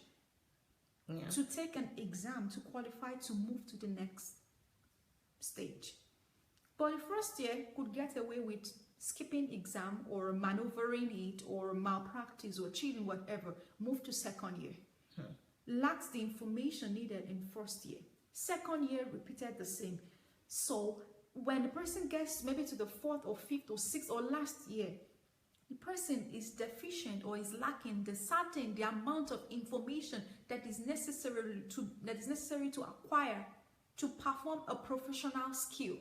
to take an exam to qualify to move to the next stage. But the first year could get away with skipping exam or maneuvering it or malpractice or cheating, whatever. Move to second year. Lacks the information needed in first year. Second year repeated the same. So when the person gets maybe to the fourth or fifth or sixth or last year, the person is deficient or is lacking the amount of information that is necessary to acquire to perform a professional skill.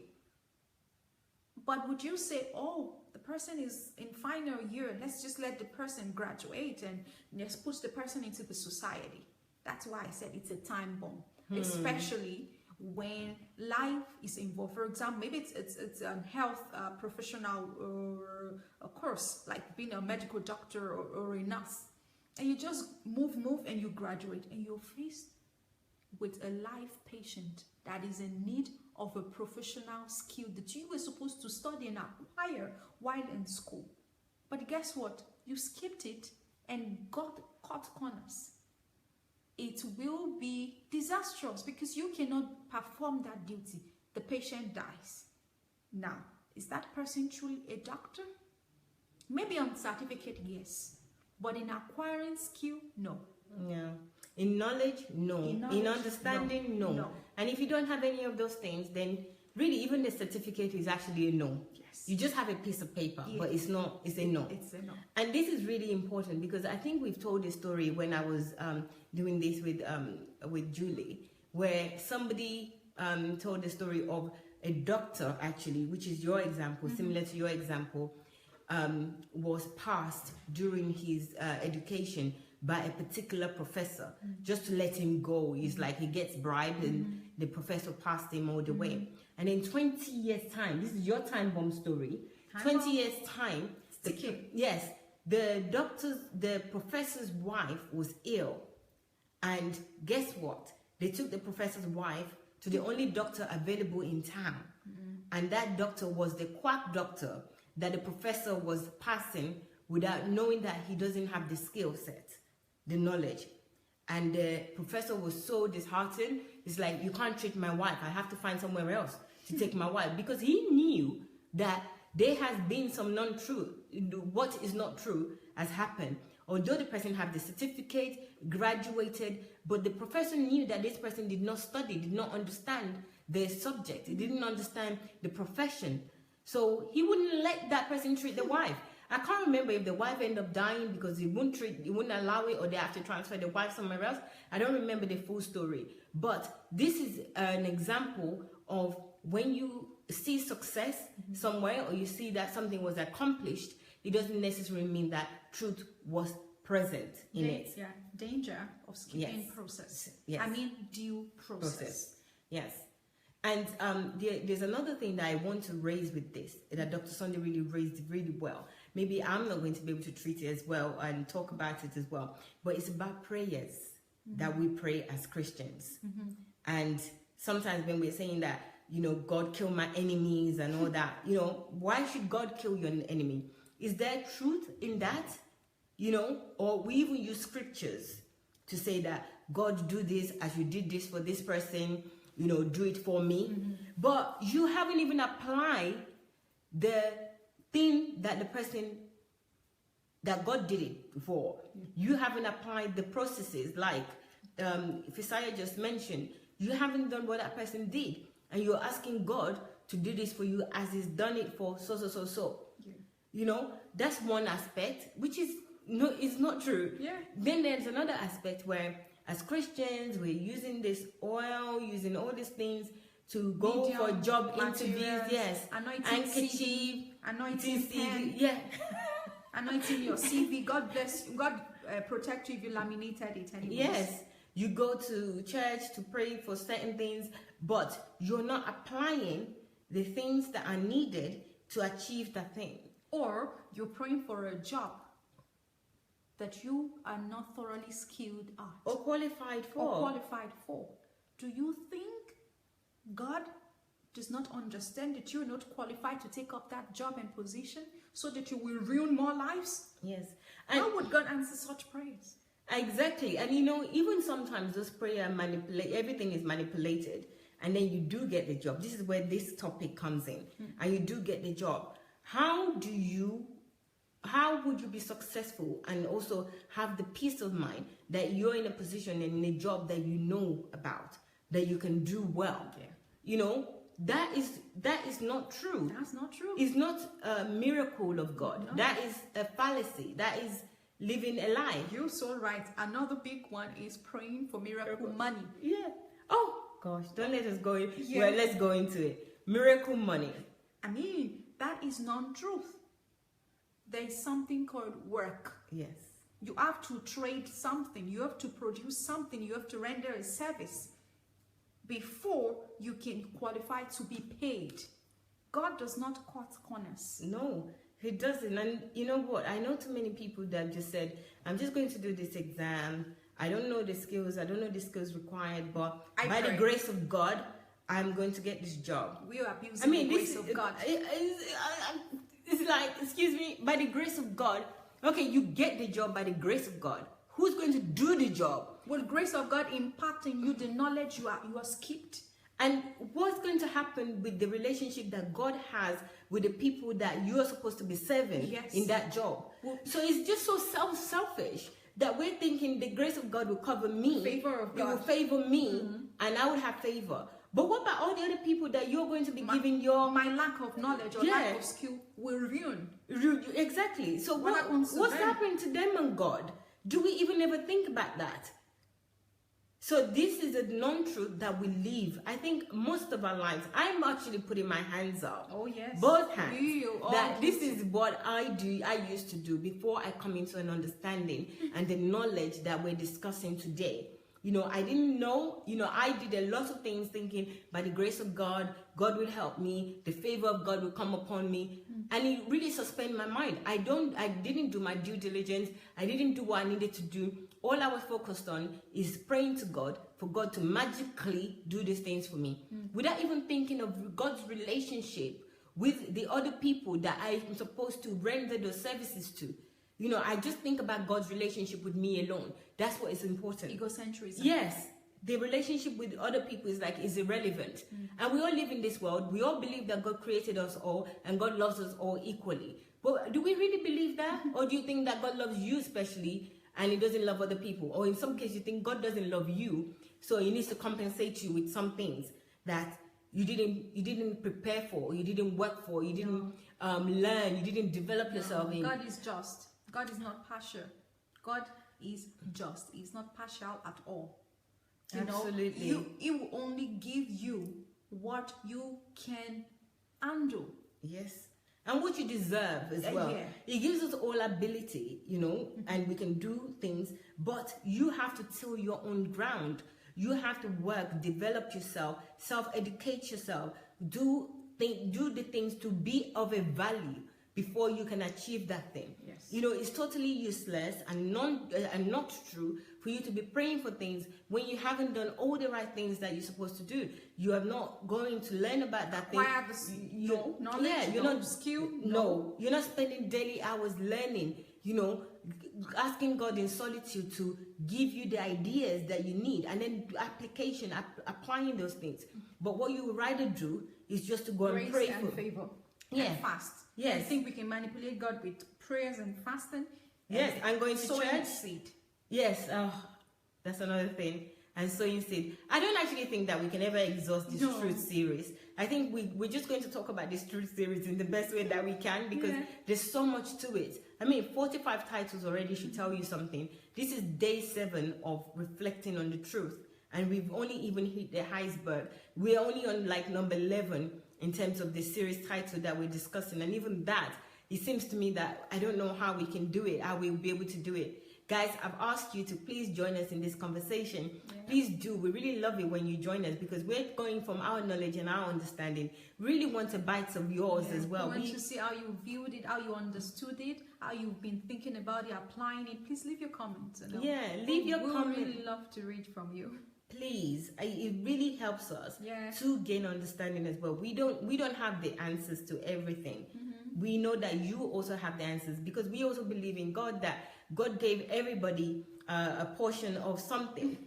But would you say, oh, the person is in final year, let's just let the person graduate and let's push the person into the society? That's why I said it's a time bomb, especially when life is involved. For example, maybe it's a health professional or a course, like being a medical doctor or a nurse, and you just move and you graduate, and you're faced with a live patient that is in need of a professional skill that you were supposed to study and acquire while in school. But guess what? You skipped it and got cut corners. It will be disastrous because you cannot perform that duty. The patient dies. Now, is that person truly a doctor? Maybe on certificate, yes. But in acquiring skill, no. Yeah. In knowledge, no. In understanding, no. And if you don't have any of those things, then really even the certificate is actually a no. Yes. You just have a piece of paper, but it's a no. It's a no. And this is really important because I think we've told this story when I was doing this with Julie, where somebody told the story of a doctor, actually, which is your example, similar to your example, was passed during his education by a particular professor, just to let him go. He's like, he gets bribed and the professor passed him all the way. And in 20 years' time, this is your time bomb story, 20 years' time, the professor's wife was ill. And guess what? They took the professor's wife to the only doctor available in town. And that doctor was the quack doctor that the professor was passing without knowing that he doesn't have the skill set, the knowledge. And the professor was so disheartened. It's like, you can't treat my wife. I have to find somewhere else to take my wife. Because he knew that there has been some non-true, what is not true has happened. Although the person had the certificate, graduated, but the professor knew that this person did not study, did not understand the subject. He didn't understand the profession. So he wouldn't let that person treat the wife. I can't remember if the wife ended up dying because he wouldn't allow it, or they have to transfer the wife somewhere else. I don't remember the full story. But this is an example of when you see success somewhere, or you see that something was accomplished, it doesn't necessarily mean that truth was present in it. Yeah, danger of skipping process. Yes. I mean due process. Yes. And there's another thing that I want to raise with this, that Dr. Sunday really raised really well. Maybe I'm not going to be able to treat it as well and talk about it as well, but it's about prayers that we pray as Christians. And sometimes when we're saying that, you know, God kill my enemies and all that, you know, why should God kill your enemy? Is there truth in that? You know, or we even use scriptures to say that God do this as you did this for this person, you know, do it for me. But you haven't even applied the thing that the person, that God did it for. You haven't applied the processes, like Fisaya just mentioned. You haven't done what that person did, and you're asking God to do this for you as he's done it for so. Yeah. You know, that's one aspect, which is no, it's not true. Yeah. Then there's another aspect where, as Christians, we're using this oil, using all these things to go for job interviews. Yes, anointing CV, yeah. Anointing your CV. God bless you. God protect you if you laminated it anyways. Yes, you go to church to pray for certain things, but you're not applying the things that are needed to achieve that thing. Or you're praying for a job that you are not thoroughly skilled at or qualified for. Do you think God does not understand that you're not qualified to take up that job and position, so that you will ruin more lives? Yes. And how would God answer such prayers? Exactly. And you know, even sometimes this prayer everything is manipulated, and then you do get the job. This is where this topic comes in. And you do get the job. How would you be successful and also have the peace of mind that you're in a position and in a job that you know about, that you can do well? Yeah. You know, that is not true. That's not true. It's not a miracle of God. No. That is a fallacy. That is living a lie. You're so right. Another big one is praying for miracle money. Yeah. Oh gosh, don't let us go in. Yeah. Well, let's go into it. Miracle money. I mean, that is non-truth. There is something called work. Yes. You have to trade something. You have to produce something. You have to render a service before you can qualify to be paid. God does not cut corners. No, he doesn't. And you know what? I know too many people that just said, I'm just going to do this exam. I don't know the skills. I don't know the skills required, but by the grace of God, I'm going to get this job. We are abusing the grace of God. It's like, excuse me, by the grace of God. Okay, you get the job by the grace of God. Who's going to do the job? Will grace of God impart in you the knowledge you are skipped? And what's going to happen with the relationship that God has with the people that you are supposed to be serving in that job? So it's just so selfish that we're thinking the grace of God will cover me. Favor of God. It will favor me, and I will have favor. But what about all the other people that you're going to be giving your... My lack of knowledge or lack of skill will ruin. Exactly. So what's happening to them and God? Do we even ever think about that? So this is a non-truth that we live. I think most of our lives, I'm actually putting my hands up. Oh yes. Both hands. That this is what I used to do before I come into an understanding and the knowledge that we're discussing today. You know, I didn't know, you know, I did a lot of things thinking by the grace of God, God will help me, the favor of God will come upon me. And it really suspended my mind. I didn't do my due diligence. I didn't do what I needed to do. All I was focused on is praying to God for God to magically do these things for me. Without even thinking of God's relationship with the other people that I'm supposed to render those services to. You know, I just think about God's relationship with me alone. That's what is important. Egocentrism. Yes. The relationship with other people is irrelevant. And we all live in this world. We all believe that God created us all and God loves us all equally. But do we really believe that? Or do you think that God loves you especially and he doesn't love other people? Or in some cases, you think God doesn't love you, so he needs to compensate you with some things that you didn't prepare for, you didn't work for, you didn't learn, you didn't develop yourself in. God is just. God is not partial. God is just. He's not partial at all. Absolutely. He will only give you what you can handle. Yes. And what you deserve as well. Yeah. He gives us all ability, and we can do things, but you have to till your own ground. You have to work, develop yourself, self-educate yourself, do the things to be of a value before you can achieve that thing. Yes. It's totally useless and not true for you to be praying for things when you haven't done all the right things that you're supposed to do. You are not going to learn about that thing. Acquire the knowledge, you're not skill. No, you're not spending daily hours learning. Asking God in solitude to give you the ideas that you need, and then application, applying those things. But what you would rather do is just to go and pray and for favor. Yeah. And fast. Yes. I think we can manipulate God with prayers and fasting. Yes, and going to sowing church. Seed. Yes, that's another thing. And sowing seed. I don't actually think that we can ever exhaust this truth series. I think we're just going to talk about this truth series in the best way that we can, because there's so much to it. 45 titles already should tell you something. This is day 7 of reflecting on the truth, and we've only even hit the iceberg. We're only on like number 11 in terms of the series title that we're discussing, and even that, it seems to me that I don't know how we can do it, how we'll be able to do it. Guys, I've asked you to please join us in this conversation. Please do. We really love it when you join us, because we're going from our knowledge and our understanding. Really want a bite of yours as well. We want to see how you viewed it, how you understood it, how you've been thinking about it, applying it. Please leave your comments. Leave your comments. We really love to read from you. Please, it really helps us to gain understanding as well. We don't have the answers to everything. We know that you also have the answers, because we also believe in God, that God gave everybody a portion of something.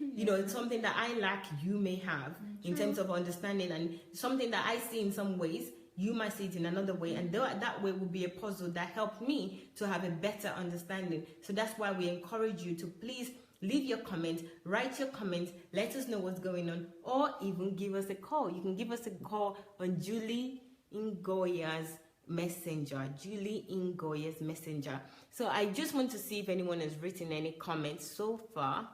Something that I lack, you may have in terms of understanding, and something that I see in some ways, you might see it in another way, and that way will be a puzzle that helped me to have a better understanding. So that's why we encourage you to please leave your comments, write your comments, let us know what's going on, or even give us a call. You can give us a call on Julie Ngoya's Messenger. So I just want to see if anyone has written any comments so far.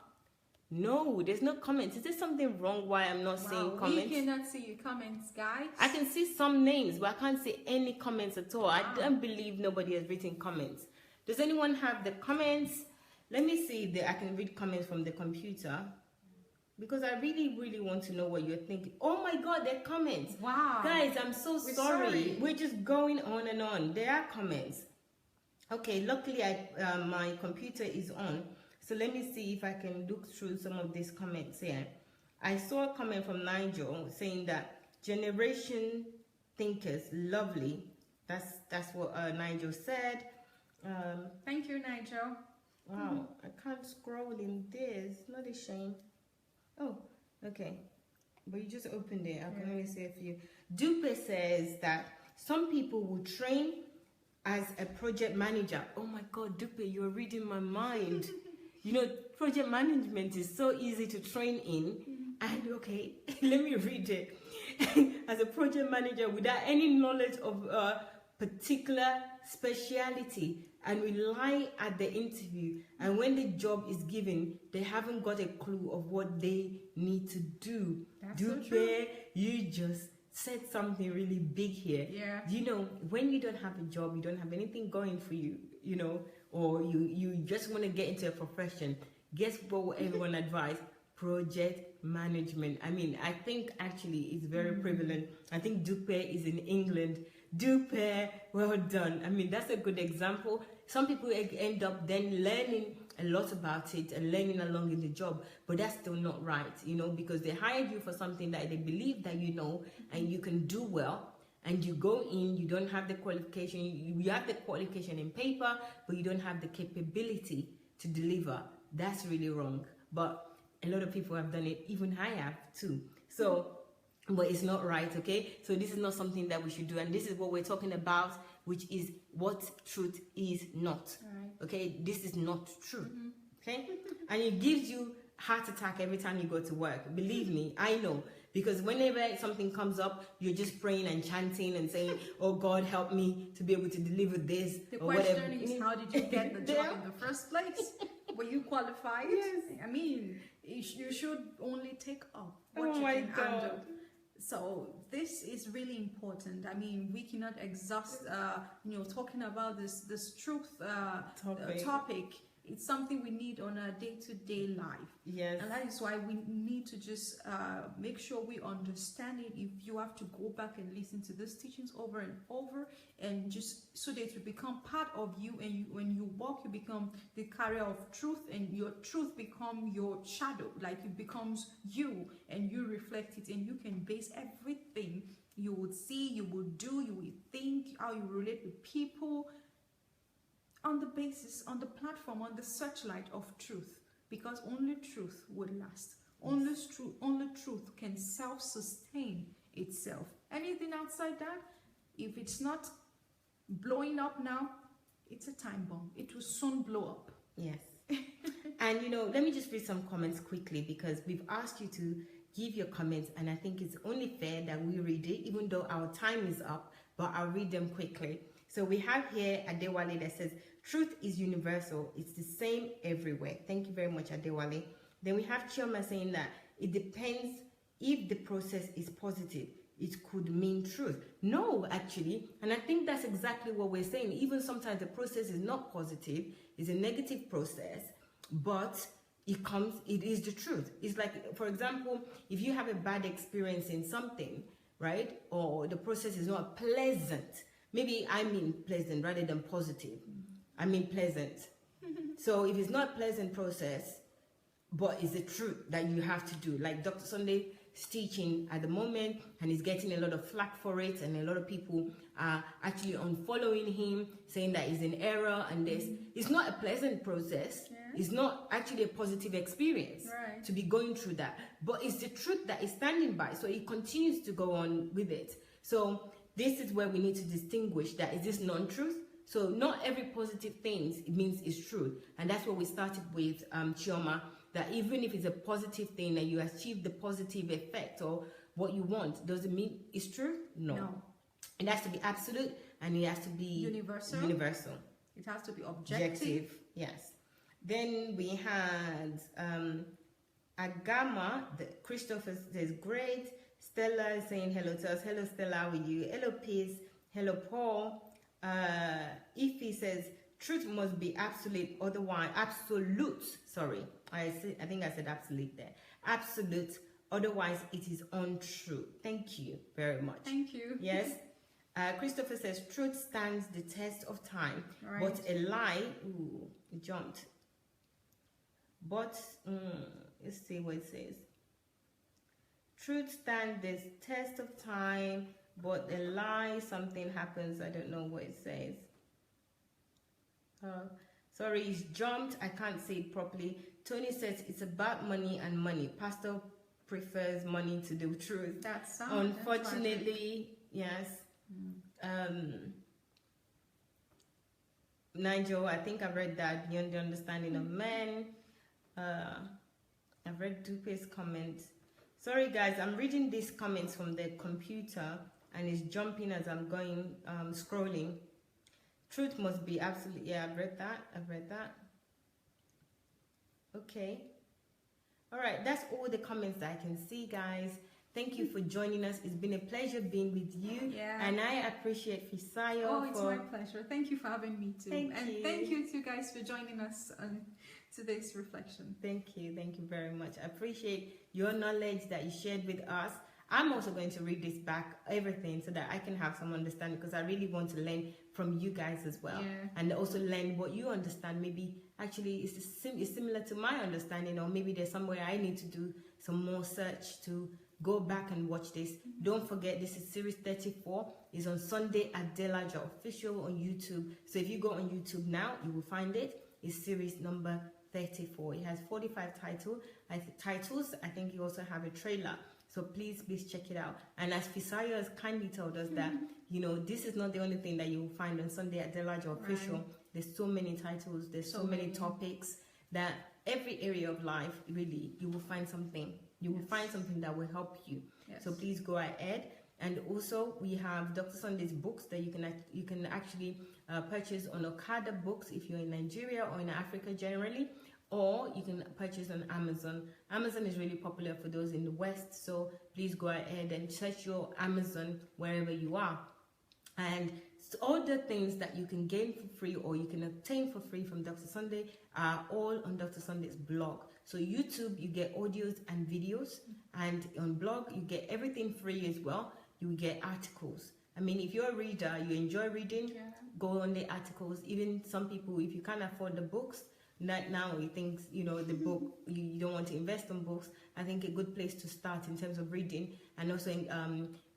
No, there's no comments. Is there something wrong why I'm not seeing comments? We cannot see your comments, guys. I can see some names, but I can't see any comments at all. I don't believe nobody has written comments. Does anyone have the comments? Let me see if I can read comments from the computer, because I really, really want to know what you're thinking. Oh my God, there are comments. Wow. Guys, I'm so sorry. We're just going on and on. There are comments. Okay, luckily my computer is on. So let me see if I can look through some of these comments here. I saw a comment from Nigel saying that generation thinkers, lovely. That's what Nigel said. Thank you, Nigel. Wow, I can't scroll in this. Not a shame. Oh, okay. But you just opened it. I can only say a few. Dupe says that some people will train as a project manager. Oh my God, Dupe, you're reading my mind. Project management is so easy to train in. And okay, let me read it. As a project manager without any knowledge of a particular speciality, and rely at the interview, and when the job is given, they haven't got a clue of what they need to do. That's so true. You just said something really big here. When you don't have a job, you don't have anything going for you, or you just want to get into a profession, guess what everyone advised? Project management. I think actually it's very prevalent. I think Dupe is in England. Dupe, well done. That's a good example. Some people end up then learning a lot about it and learning along in the job, but that's still not right, because they hired you for something that they believe that and you can do well, and you go in, you don't have the qualification, you have the qualification in paper, but you don't have the capability to deliver. That's really wrong. But a lot of people have done it, even I have too. But it's not right, okay? So this is not something that we should do, and this is what we're talking about, which is what truth is not. Okay, this is not true. Okay, and it gives you heart attack every time you go to work. Believe me, I know. Because whenever something comes up, you're just praying and chanting and saying, oh God, help me to be able to deliver this. The or question whatever. is, how did you get the job in the first place? Were you qualified? Yes. I mean, you should only take up what Oh you my can God. handle. So this is really important. I mean, we cannot exhaust, talking about this truth topic. It's something we need on a day-to-day life. Yes. And that is why we need to just make sure we understand it. If you have to go back and listen to these teachings over and over, and just so that it will become part of you, and you, when you walk, you become the carrier of truth, and your truth become your shadow, like it becomes you, and you reflect it, and you can base everything you would see, you would do, you will think, how you relate with people, on the basis, on the platform, on the searchlight of truth, because only truth would last. Yes. Only truth can self-sustain itself. Anything outside that, if it's not blowing up now, it's a time bomb. It will soon blow up. Yes. And let me just read some comments quickly, because we've asked you to give your comments, and I think it's only fair that we read it, even though our time is up, but I'll read them quickly. So we have here Adewale that says, truth is universal. It's the same everywhere. Thank you very much, Adewale. Then we have Chioma saying that it depends if the process is positive. It could mean truth. No, actually. And I think that's exactly what we're saying. Even sometimes the process is not positive. It's a negative process, but it is the truth. It's like, for example, if you have a bad experience in something, right? Or the process is not pleasant. Maybe I mean pleasant rather than positive. I mean pleasant. So if it's not a pleasant process, but it's the truth that you have to do, like Dr. Sunday is teaching at the moment, and he's getting a lot of flack for it, and a lot of people are actually unfollowing him, saying that he's in error, and this. It's not a pleasant process. Yeah. It's not actually a positive experience to be going through that, but it's the truth that he's standing by, so he continues to go on with it. So this is where we need to distinguish that, is this non-truth? So not every positive thing it means is true. And that's what we started with, Chioma, that even if it's a positive thing and you achieve the positive effect or what you want, does it mean it's true? No. It has to be absolute, and it has to be universal. It has to be objective. Yes. Then we had Agama, Christopher says, great. Stella is saying hello to us. Hello, Stella, how are you? Hello, Peace. Hello, Paul. Ify says, truth must be absolute, otherwise, sorry. I think I said absolute there. Absolute, otherwise it is untrue. Thank you very much. Thank you. Yes. Christopher says, truth stands the test of time, but a lie, it jumped. But, let's see what it says. Truth stands the test of time, but a lie, something happens. I don't know what it says. Sorry, it's jumped. I can't say it properly. Tony says it's about money and money. Pastor prefers money to the truth. That's unfortunately, yes. Nigel, I think I've read that, Beyond the Understanding of Men. I've read Dupe's comment. Sorry guys, I'm reading these comments from the computer and it's jumping as I'm going, scrolling. Truth must be absolute. Yeah, I've read that. Okay. All right, that's all the comments that I can see, guys. Thank you for joining us. It's been a pleasure being with you. Yeah. And I appreciate Fisayo. Oh, it's my pleasure. Thank you for having me too. Thank you to guys for joining us on today's reflection. Thank you very much. I appreciate your knowledge that you shared with us. I'm also going to read this back, everything, so that I can have some understanding, because I really want to learn from you guys as well. Yeah. And also learn what you understand. Maybe actually it's similar to my understanding, or maybe there's somewhere I need to do some more search to go back and watch this. Don't forget, this is series 34. It's on Sunday Adelaja official on YouTube. So if you go on YouTube now, you will find it. It's series number 34. It has 45 titles. I think you also have a trailer. So please check it out. And as Fisayo has kindly told us that, this is not the only thing that you will find on Sunday Adelaja official. Right. There's so many titles. There's so many topics that every area of life, really, you will find something You will find something that will help you. So please go ahead. And also we have Dr. Sunday's books that you can actually purchase on Okada Books if you're in Nigeria or in Africa generally, or you can purchase on Amazon. Amazon is really popular for those in the West, so please go ahead and search your Amazon wherever you are. And all the things that you can gain for free or you can obtain for free from Dr. Sunday are all on Dr. Sunday's blog. So YouTube, you get audios and videos, and on blog, you get everything free as well. You get articles. I mean, if you're a reader, you enjoy reading, go on the articles. Even some people, if you can't afford the books, not now you think, you know, the book, you don't want to invest in books, I think a good place to start in terms of reading, and also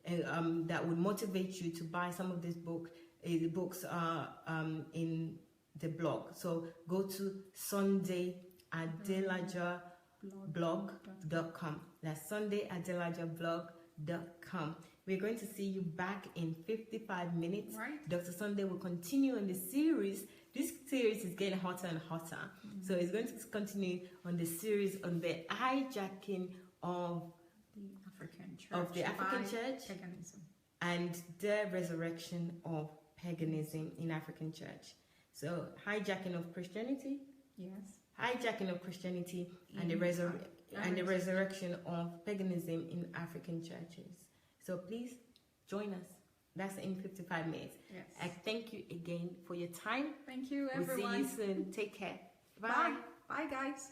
that would motivate you to buy some of these books. The books are in the blog. So go to SundayAdelajablog.com. That's SundayAdelajablog.com. We're going to see you back in 55 minutes. Right. Dr. Sunday will continue on the series. This series is getting hotter and hotter. So it's going to continue on the series on the hijacking of the African church paganism, and the resurrection of paganism in African church. So hijacking of Christianity, hijacking of Christianity, and the resurrection of paganism in African churches. So please join us. That's in 55 minutes. Yes. I thank you again for your time. Thank you, everyone. We'll see you soon. Take care. Bye. Bye, guys.